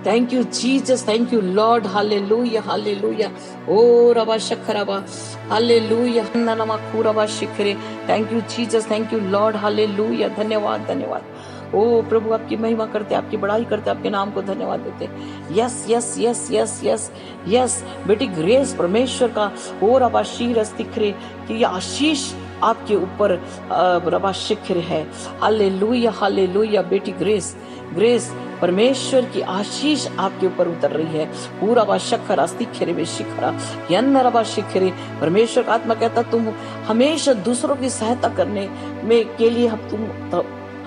Thank you Jesus, thank you Lord, hallelujah, hallelujah. Oh Rabba Shakaraba, hallelujah. Nama Kuraba Shikre. Thank you Jesus, thank you Lord, hallelujah. धन्यवाद धन्यवाद। ओ प्रभु आपकी महिमा करते, आपकी बड़ाई करते, आपके नाम को धन्यवाद देते। Yes yes yes yes yes yes. बेटी ग्रेस परमेश्वर का ओ रबा शीर स्तिखरे कि ये आशीष आपके ऊपर रबा शिखर है। Hallelujah hallelujah. बेटी ग्रेस, ग्रेस परमेश्वर की आशीष आपके ऊपर उतर रही है। पूरा बा शखरा स्तिखरे वे शिखरा यन्न रबा शिखरे, परमेश्वर का आत्मा कहता तुम हमेशा दूसरों की सहायता करने में के लिए तुम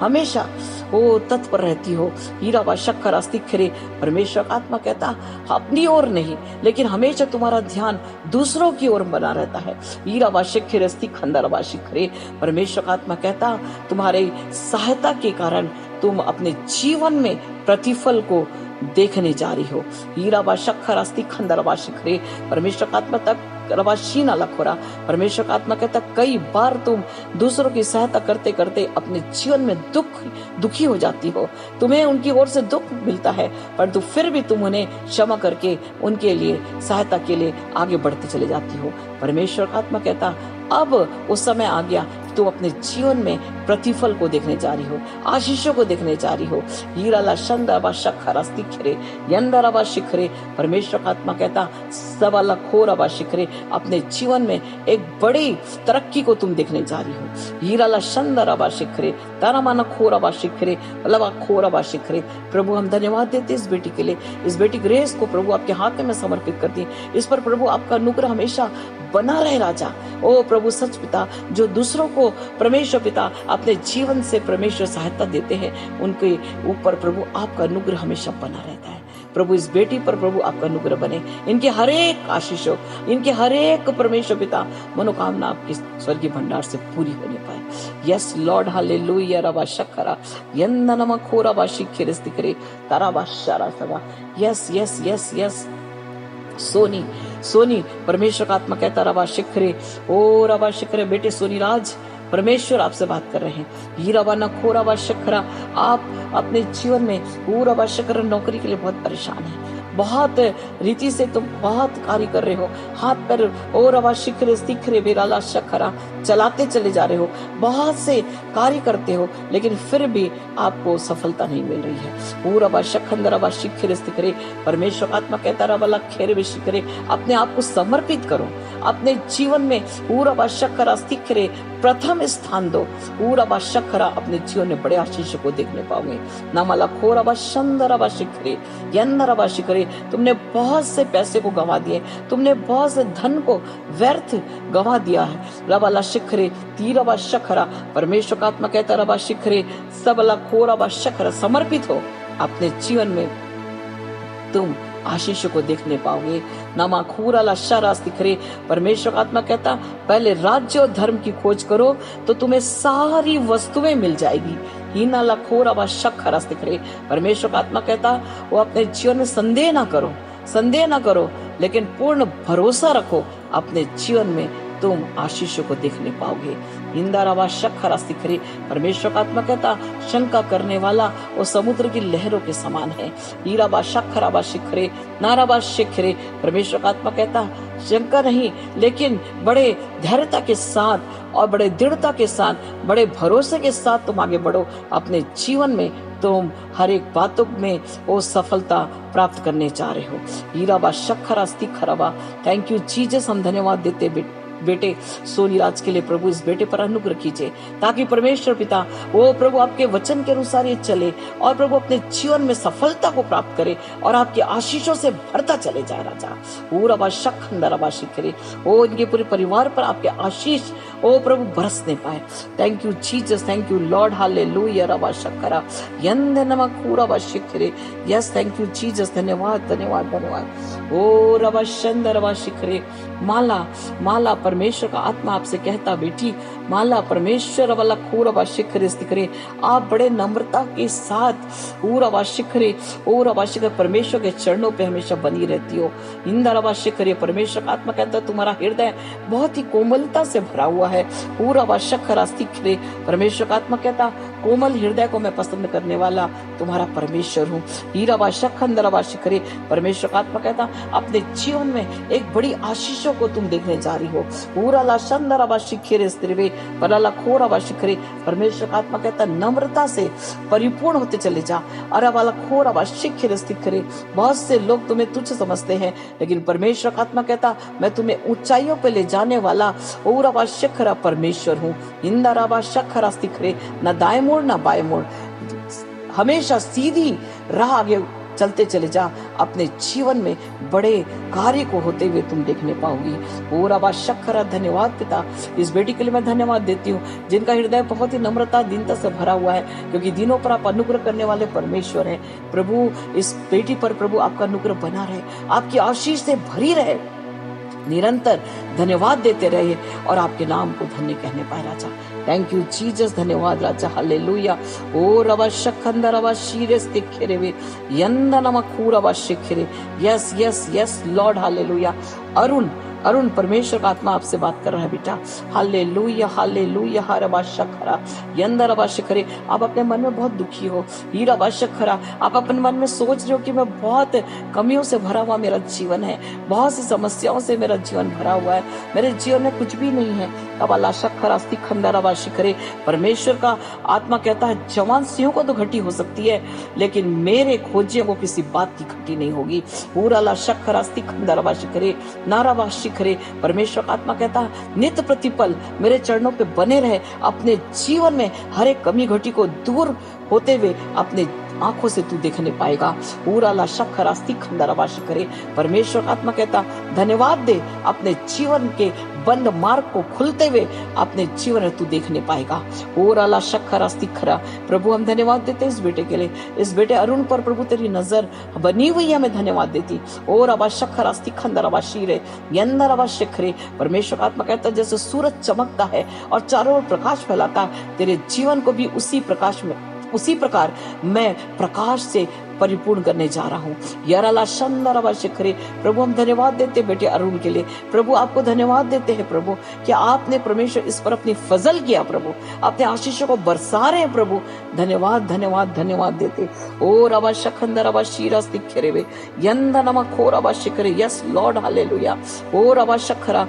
हमेशा वो तत्पर रहती हो। हीरा बा शखरा स्तिखरे, परमेश्वर का आत्मा कहता अपनी ओर नहीं लेकिन हमेशा तुम्हारा ध्यान दूसरों की ओर बना रहता है। हीरा बा शिखरे स्तिखंदरबा शिखरे, परमेश्वर का आत्मा कहता तुम्हारे सहायता के कारण तुम अपने जीवन में प्रतिफल को देखने जा रही हो। हीरा बा शखरा स्तिखंदरबा शिखरे, परमेश्वर का आत्मा तक रबाशीना लखोरा, परमेश्वर का आत्मा कहता कई बार तुम दूसरों की सहायता करते करते अपने जीवन में दुखी हो जाती हो। तुम्हें उनकी ओर से दुख मिलता है परंतु फिर भी तुम उन्हें क्षमा करके उनके लिए सहायता के लिए आगे बढ़ते चले जाती हो। परमेश्वर का आत्मा कहता अब उस समय आ गया, तुम अपने जीवन में प्रतिफल को देखने जा रही हो, आशीषों को देखने जा रही हो। हीराला शंदरबा शखरा स्तिखरे यंदरबा शिखरे। परमेश्वर का आत्मा कहता सवाला खोरबा शिखरे, अपने जीवन में एक बड़ी तरक्की को तुम देखने जा रही हो। हीराला शंदरबा शिखरे तारामाना खोरबा शिखरे लबा खोरबा शिखरे। प्रभु हम धन्यवाद देते इस बेटी के लिए, इस बेटी ग्रेस को प्रभु आपके हाथ में समर्पित करती है। इस पर प्रभु आपका अनुग्रह हमेशा बना रहे राजा। ओ प्रभु सच पिता, जो दूसरों को परमेश्वर पिता अपने जीवन से परमेश्वर सहायता देते हैं, उनके ऊपर प्रभु आपका अनुग्रह हमेशा बना रहता है। प्रभु इस बेटी पर प्रभु आपका अनुग्रह बने, इनके हर एक आशीषों, इनके हर एक परमेश्वर पिता मनोकामना आपके स्वर्गीय भंडार से पूरी होने पाए। यस लॉर्ड हालेलुया रबा शखरा यंदनमा खोरबा शिखरे स्तिखरे ताराबा शारा सवा। यस यस यस यस सोनी सोनी परमेश्वर का आत्मा कहता रबा शिखरे ओ रबा शिखरे। बेटे सोनी राज परमेश्वर आपसे बात कर रहे हैं। हीराबा न खोराबा शखरा, आप अपने जीवन में पूरा शखरा नौकरी के लिए बहुत परेशान हैं, बहुत रीति से तुम बहुत कार्य कर रहे हो, हाथ पैर और रवा शिखरे स्तिखरे बेराला शखरा चलाते चले जा रहे हो, बहुत से कार्य करते हो, लेकिन फिर भी आपको सफलता नहीं मिल रही है। पूरा शखंदरवा शिखरे स्तिखरे। परमेश्वर आत्मा कहता रवा खेरे शिखरे, अपने आप को समर्पित करो, अपने जीवन में पूरा शखरा स्तिखरे प्रथम स्थान दो। पूरा शखरा अपने जीवन में बड़े आशीष को देखने पाओगे। नामाला खोरबा शंदरवा शिखरे यंदरवा शिखरे। तुमने बहुत से पैसे को गंवा दिए, तुमने बहुत से धन को व्यर्थ गंवा दिया है। रवाला शिखरे तीरवा शखरा। परमेश्वर का आत्मा कहता रवा शिखरे सबला खोरबा शखरा। समर्पित हो, अपने जीवन में तुम आशीष को देखने पाओगे। नामा खूराला शरा स्तिखरे। परमेश्वर का आत्मा कहता पहले राज्य और धर्म की खोज करो तो तुम्हें सारी वस्तुएं मिल जाएगी। हीनाला खोराबा शखरा स्तिखरे। परमेश्वर का आत्मा कहता वो अपने जीवन में संदेह ना करो, संदेह ना करो, लेकिन पूर्ण भरोसा रखो, अपने जीवन में तुम आशीषों को देखने पाओगे। इंदारावा शखरा स्तिखरे। परमेश्वर का आत्मा कहता शंका करने वाला वो समुद्र की लहरों के समान है। हीराबा शखराबा शिखरे नाराबा शिखरे। परमेश्वर का आत्मा कहता शंका नहीं, लेकिन बड़े धैर्यता के साथ और बड़े दृढ़ता के साथ, बड़े भरोसे के साथ तुम आगे बढ़ो। अपने जीवन में तुम हर एक बातों में वो सफलता प्राप्त करने जा रहे हो। हीराबा शखरा स्तिखराबा। Thank you Jesus. हम धन्यवाद देते बेटे सोनी राज के लिए। प्रभु इस बेटे पर अनुग्रह कीजिए ताकि परमेश्वर पिता वो प्रभु आपके वचन के अनुसार ये चले और प्रभु अपने जीवन में सफलता को प्राप्त करे और आपके आशीषों से भरता चले जाए राजा। पूरा शखंदरबा शिखरे। ओ इनके पूरे परिवार पर आपके आशीष ओ प्रभु बरसने पाए। Thank you Jesus, thank you lord hallelujah रबा शखरा यंदनमा खूराबा शिखरे। Yes thank you Jesus. धन्यवाद धन्यवाद धन्यवाद। ओ रबा शंदरबा शिखरे। माला माला परमेश्वर का आत्मा आपसे कहता बेटी माला परमेश्वर वाला खूरबा शिखरे स्तिखरे। आप बड़े नम्रता के साथ पूरा शिखरे और शिखर परमेश्वर के चरणों पे हमेशा बनी रहती हो। इंदरबा शिखरे। परमेश्वर का आत्मा कहता तुम्हारा हृदय बहुत ही कोमलता से भरा हुआ है। पूरा शखरा स्तिखरे। परमेश्वर का आत्मा कहता कोमल हृदय को मैं पसंद करने वाला तुम्हारा परमेश्वर हूँ। हीराबा शखंदरबा शिखरे। परमेश्वर का आत्मा कहता अपने जीवन में एक बड़ी आशीषों को तुम देखने जा रही हो। पूरा ला शंदरबा शिखरे स्त्रिवे परला खोराबा शिखरे। परमेश्वर का आत्मा कहता नम्रता से परिपूर्ण होते चले जा। अरे वाला खोराबा शिखरे स्तिखरे। बहुत से लोग तुम्हें तुच्छ समझते हैं, लेकिन परमेश्वर का आत्मा कहता मैं तुम्हें ऊंचाइयों पे ले जाने वाला पूरा शिखरा परमेश्वर हूँ। इंदराबा शखरा स्तिखरे। न दाएं मोड़ न बाएं मोड़, हमेशा सीधी राह आगे चलते चले जा। अपने जीवन में बड़े कार्य को होते हुए तुम देखने पाओगी। पूरा शखरा। धन्यवाद पिता, इस बेटी के लिए मैं धन्यवाद देती हूँ जिनका हृदय बहुत ही नम्रता दीनता से भरा हुआ है, क्योंकि दिनों पर आप अनुग्रह करने वाले परमेश्वर हैं। प्रभु इस बेटी पर प्रभु आपका अनुग्रह बना रहे, आपकी आशीष से भरी रहे, निरंतर धन्यवाद देते रहे और आपके नाम को धन्य कहने पाए राजा। Thank you Jesus. धन्यवाद राजा। हालेलुया। ओ रवा शखंदरवा शीरे स्तिखरे वे यंदनमा खूरबा शिखरे। Yes yes yes lord hallelujah. Arun Arun परमेश्वर का आत्मा आपसे बात कर रहा है बेटा। Hallelujah hallelujah. हरबा शखरा यंदरबा शिखरे। आप अपने मन में बहुत दुखी हो। हीराबा शखरा। आप अपने मन में सोच रहे हो कि मैं बहुत कमियों से भरा हुआ मेरा जीवन है, बहुत सी समस्याओं से मेरा जीवन भरा हुआ है, मेरे जीवन में कुछ भी नहीं है। अबाला शक्खर अस्ति खंडराबा शिखरे। परमेश्वर का आत्मा कहता है जवान सिंहों को तो घटी हो सकती है, लेकिन मेरे खोजियों को किसी बात की घटी नहीं होगी। पूरा शक्खर अस्ति खंडराबा शिखरे नाराबा शिखरे। परमेश्वर का आत्मा कहता है नित्य प्रतिपल मेरे चरणों पे बने रहे, अपने जीवन में हर एक कमी घटी को दूर होते हुए अपने आंखों से तू देखने पाएगा। पूरा ला शक्खर अस्ति खंडराबा शिखरे। परमेश्वर आत्मा कहता धन्यवाद दे, अपने जीवन के बंद मार्ग को खुलते हुए अपने जीवन में तू देखने पाएगा। पूरा ला शक्खर अस्ति खरा। प्रभु हम धन्यवाद देते इस बेटे के लिए, इस बेटे अरुण पर प्रभु तेरी नजर बनी हुई है, मैं धन्यवाद देती। और अब शक्खर अस्ति खंडराबा शीरे यंदराबा शिखरे। परमेश्वर आत्मा कहता है जैसे सूरज चमकता है और चारों ओर प्रकाश फैलाता है, तेरे जीवन को भी उसी प्रकार मैं प्रकाश से परिपूर्ण करने जा रहा हूँ। याराला शंदराबा शिखरे। प्रभु हम धन्यवाद देते बेटे अरुण के लिए। प्रभु आपको धन्यवाद देते हैं प्रभु कि आपने परमेश्वर इस पर अपनी फजल किया, प्रभु अपने आशीषों को बरसा रहे हैं प्रभु। धन्यवाद धन्यवाद धन्यवाद देते। ओ रबा शखंदराबा शीरा स्तिखरे यंदनमा खोराबा शिखरे। Yes lord hallelujah. ओ रबा शखरा।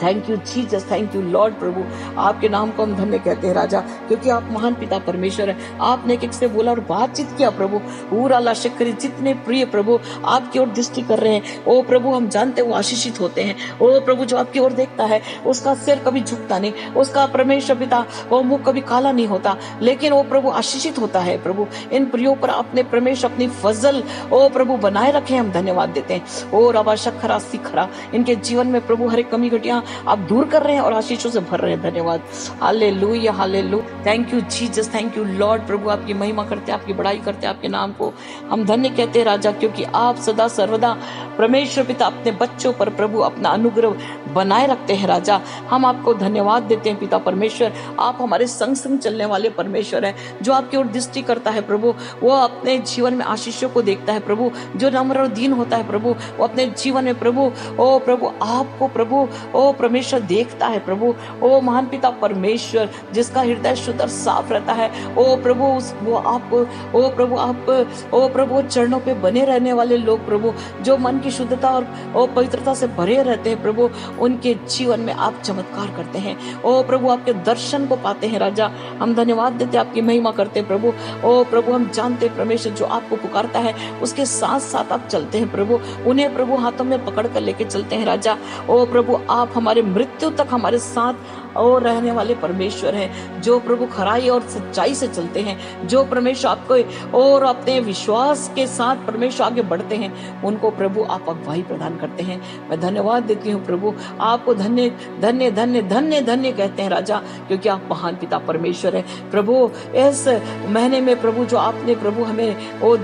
Thank you Jesus, thank you lord. प्रभु आपके नाम को हम धन्य कहते हैं राजा, क्योंकि आप महान पिता परमेश्वर है। आपने एक से बोला और बातचीत किया प्रभु। पूरा ला शिखरी जितने प्रिय प्रभु आपकी ओर दृष्टि कर रहे हैं, ओ प्रभु हम जानते हैं वो आशीषित होते हैं। ओ प्रभु जो आपकी ओर देखता है उसका सिर कभी झुकता नहीं, उसका परमेश्वर पिता वो मुख कभी काला नहीं होता, लेकिन वो प्रभु आशीषित होता है। प्रभु इन प्रियों पर आपने परमेश्वर अपनी फजल ओ प्रभु बनाए रखे, हम धन्यवाद देते हैं। ओ रबा शखरा सिखरा। इनके जीवन में प्रभु हर एक कमी घटिया आप दूर कर रहे हैं और आशीषों से भर रहे हैं। धन्यवाद। Hallelujah hallelujah. Thank you Jesus, thank you lord. प्रभु आपकी महिमा करते, आपकी बड़ाई करते, आपके नाम को हम धन्य कहते हैं राजा, क्योंकि आप सदा सर्वदा परमेश्वर पिता अपने बच्चों पर प्रभु अपना अनुग्रह बनाए रखते हैं राजा। हम आपको धन्यवाद देते हैं पिता परमेश्वर। आप हमारे संग संग चलने वाले परमेश्वर है, जो आपकी ओर दृष्टि करता है प्रभु, वो अपने जीवन में आशीषों को देखता है प्रभु। जो नम्र और दीन होता है प्रभु, वो अपने जीवन में प्रभु ओ प्रभु आपको प्रभु ओ परमेश्वर देखता है प्रभु। ओ महान पिता परमेश्वर जिसका हृदय शुद्ध और साफ रहता है, ओ प्रभु वो आपको ओ प्रभु आप ओ प्रभु चरणों पे बने रहने वाले लोग प्रभु, जो मन की शुद्धता और ओ पवित्रता से भरे रहते हैं प्रभु, उनके जीवन में आप चमत्कार करते हैं। ओ प्रभु आपके दर्शन को पाते हैं राजा। हम धन्यवाद देते, आपकी महिमा करते हैं प्रभु। ओ प्रभु हम जानते परमेश्वर जो आपको पुकारता है उसके साथ साथ आप चलते हैं प्रभु, उन्हें प्रभु हाथों में पकड़ कर लेके चलते हैं राजा। ओ प्रभु आप हमारे मृत्यु तक हमारे साथ और रहने वाले परमेश्वर हैं, जो प्रभु खराई और सच्चाई से चलते हैं, जो परमेश्वर आपको और अपने विश्वास के साथ परमेश्वर आगे बढ़ते हैं, उनको प्रभु आप अगुवाई प्रदान करते हैं। मैं धन्यवाद देती हूँ प्रभु, आपको धन्य धन्य धन्य धन्य धन्य कहते हैं राजा, क्योंकि आप महान पिता परमेश्वर है प्रभु। इस महीने में प्रभु जो आपने प्रभु हमें वो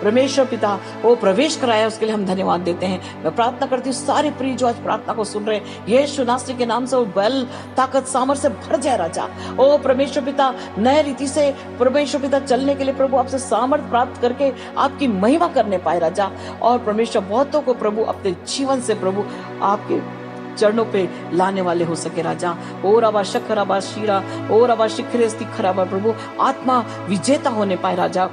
परमेश्वर पिता वो प्रवेश कराया, उसके लिए हम धन्यवाद देते हैं। मैं प्रार्थना करती हूँ सारे प्रिय जो आज प्रार्थना को सुन रहे हैं, यीशु नासरी के नाम से वो बल ताकत सामर्थ्य से भर जाए राजा। ओ परमेश्वर पिता नए रीति से परमेश्वर पिता चलने के लिए प्रभु आपसे सामर्थ्य प्राप्त करके आपकी महिमा करने पाए राजा। और परमेश्वर बहुतों को प्रभु अपने जीवन से प्रभु आपके चरणों पे लाने वाले हो सके राजा। और अबा शखराबा शीरा और अबा शिखरे खराबा प्रभु आत्मा विजेता होने पाए राजा।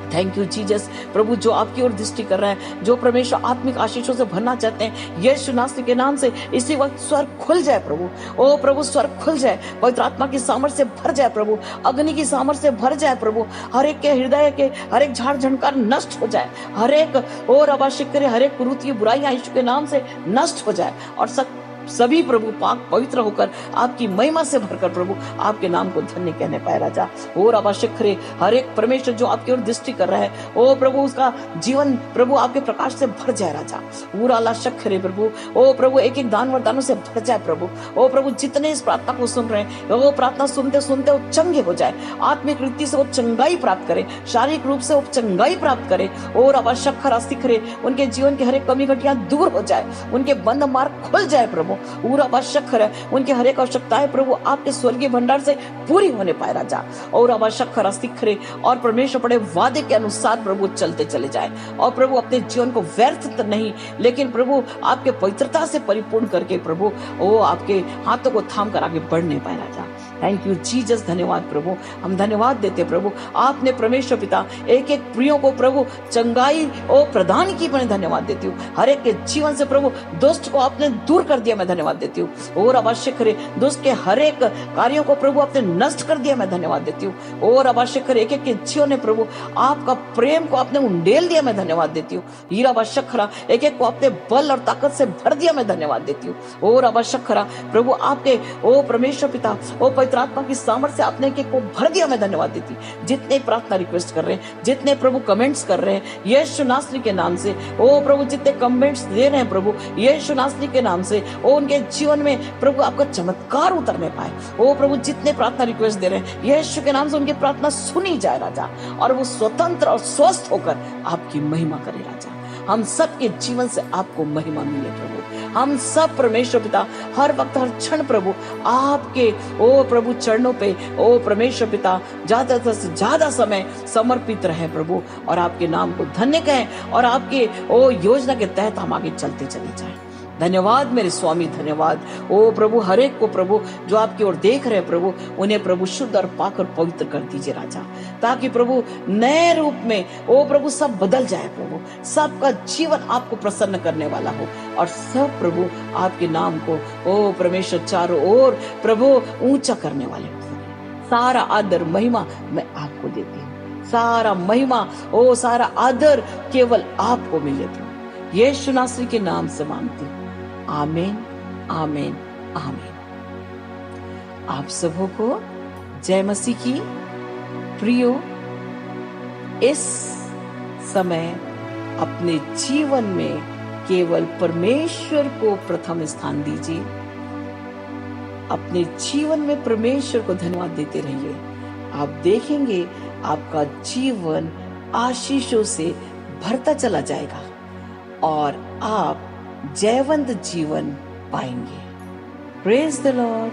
Thank you Jesus. प्रभु जो आपकी ओर दृष्टि कर रहा है, जो परमेश्वर आत्मिक आशीषों से भरना चाहते हैं, यीशु नासरी के नाम से इसी वक्त स्वर्ग खुल जाए प्रभु। ओ प्रभु स्वर्ग खुल जाए, पवित्र आत्मा की सामर्थ्य से भर जाए प्रभु, अग्नि की सामर्थ्य से भर जाए प्रभु। हर एक के हृदय के हर एक झाड़ झंकार नष्ट हो जाए, हर एक और अबाशिक करे, हर एक कुरीति की बुराइयां यीशु के नाम से नष्ट हो जाए, और सभी प्रभु पाक पवित्र होकर आपकी महिमा से भरकर प्रभु आपके नाम को धन्य कहने पाए राजा। और आवश्यक करे हर एक परमेश्वर जो आपकी ओर दृष्टि कर रहा है, ओ प्रभु उसका जीवन प्रभु आपके प्रकाश से भर जाए राजा। पूरा आलाशक करे प्रभु, ओ प्रभु एक एक दान वरदानों से भर जाए प्रभु। ओ प्रभु जितने इस प्रार्थना को सुन रहे हैं, वो प्रार्थना सुनते सुनते वो चंगे हो जाए, आत्मिक रीति से वो चंगाई प्राप्त करे, शारीरिक रूप से वो चंगाई प्राप्त करे। और आवश्यक खरास्ती करे, उनके जीवन की हर एक कमी घटिया दूर हो जाए, उनके बंद मार्ग खुल जाए प्रभु। पूरा आवश्यक है उनकी हर एक आवश्यकताएं प्रभु आपके स्वर्गीय भंडार से पूरी होने पाए राजा। और आवश्यक खरास्ती करे और परमेश्वर पड़े वादे के अनुसार प्रभु चलते चले जाए, और प्रभु अपने जीवन को व्यर्थ नहीं लेकिन प्रभु आपके पवित्रता से परिपूर्ण करके प्रभु वो आपके हाथों को थाम कर आगे बढ़ने पाए राजा। Thank you Jesus. धन्यवाद प्रभु, हम धन्यवाद देते प्रभु, आपने परमेश्वर पिता एक एक प्रियो को प्रभु चंगाई ओ प्रदान की, मैं धन्यवाद देती हूँ। हर एक के जीवन से प्रभु दुष्ट को आपने दूर कर दिया, मैं धन्यवाद देती हूँ। और अवश्य करे दुष्ट के हर एक कार्यों को प्रभु आपने नष्ट कर दिया, मैं धन्यवाद देती हूँ। और अवश्य करे एक एक के जीवन ने प्रभु आपका प्रेम को आपने उंडेल दिया, मैं धन्यवाद देती हूँ। हीरा आवश्यक खरा एक एक को आपने बल और ताकत से भर दिया, मैं धन्यवाद देती हूँ। और आवश्यक खरा प्रभु आपके ओ परमेश्वर पिता ओ पवित्र आत्मा की सामर्थ्य से आपने एक एक को भर दिया, मैं धन्यवाद देती हूँ। जितने प्रार्थना रिक्वेस्ट कर रहे हैं, जितने प्रभु कमेंट्स कर रहे हैं यीशु नासरी के नाम से, ओ प्रभु जितने कमेंट्स दे रहे हैं प्रभु यीशु नासरी के नाम से, ओ उनके जीवन में प्रभु आपका चमत्कार उतरने पाए। ओ प्रभु जितने प्रार्थना रिक्वेस्ट दे रहे हैं यीशु के नाम से उनकी प्रार्थना सुनी जाए राजा, और वो स्वतंत्र और स्वस्थ होकर आपकी महिमा करे राजा। हम सबके जीवन से आपको महिमा मिले प्रभु। हम सब परमेश्वर पिता हर वक्त हर क्षण प्रभु आपके ओ प्रभु चरणों पे ओ परमेश्वर पिता ज्यादा से ज्यादा समय समर्पित रहे प्रभु, और आपके नाम को धन्य कहें, और आपके ओ योजना के तहत हम आगे चलते चले जाएं। धन्यवाद मेरे स्वामी, धन्यवाद ओ प्रभु। हर एक को प्रभु जो आपकी ओर देख रहे हैं प्रभु, उन्हें प्रभु शुद्ध और पाक और पवित्र कर दीजिए राजा, ताकि प्रभु नए रूप में ओ प्रभु सब बदल जाए प्रभु, सबका जीवन आपको प्रसन्न करने वाला हो, और सब प्रभु आपके नाम को ओ परमेश्वर चारों ओर प्रभु ऊंचा करने वाले हो। सारा आदर महिमा मैं आपको देती हूँ, सारा महिमा ओ सारा आदर केवल आपको मिले प्रभु, यीशु नासरी के नाम से मांगती हूँ। आमीन आमीन आमीन। आप सबों को जय मसीह की। प्रियो, इस समय अपने जीवन में केवल परमेश्वर को प्रथम स्थान दीजिए। अपने जीवन में परमेश्वर को धन्यवाद देते रहिए। आप देखेंगे आपका जीवन आशीषों से भरता चला जाएगा और आप जयवंत जीवन पाएंगे। Praise the Lord.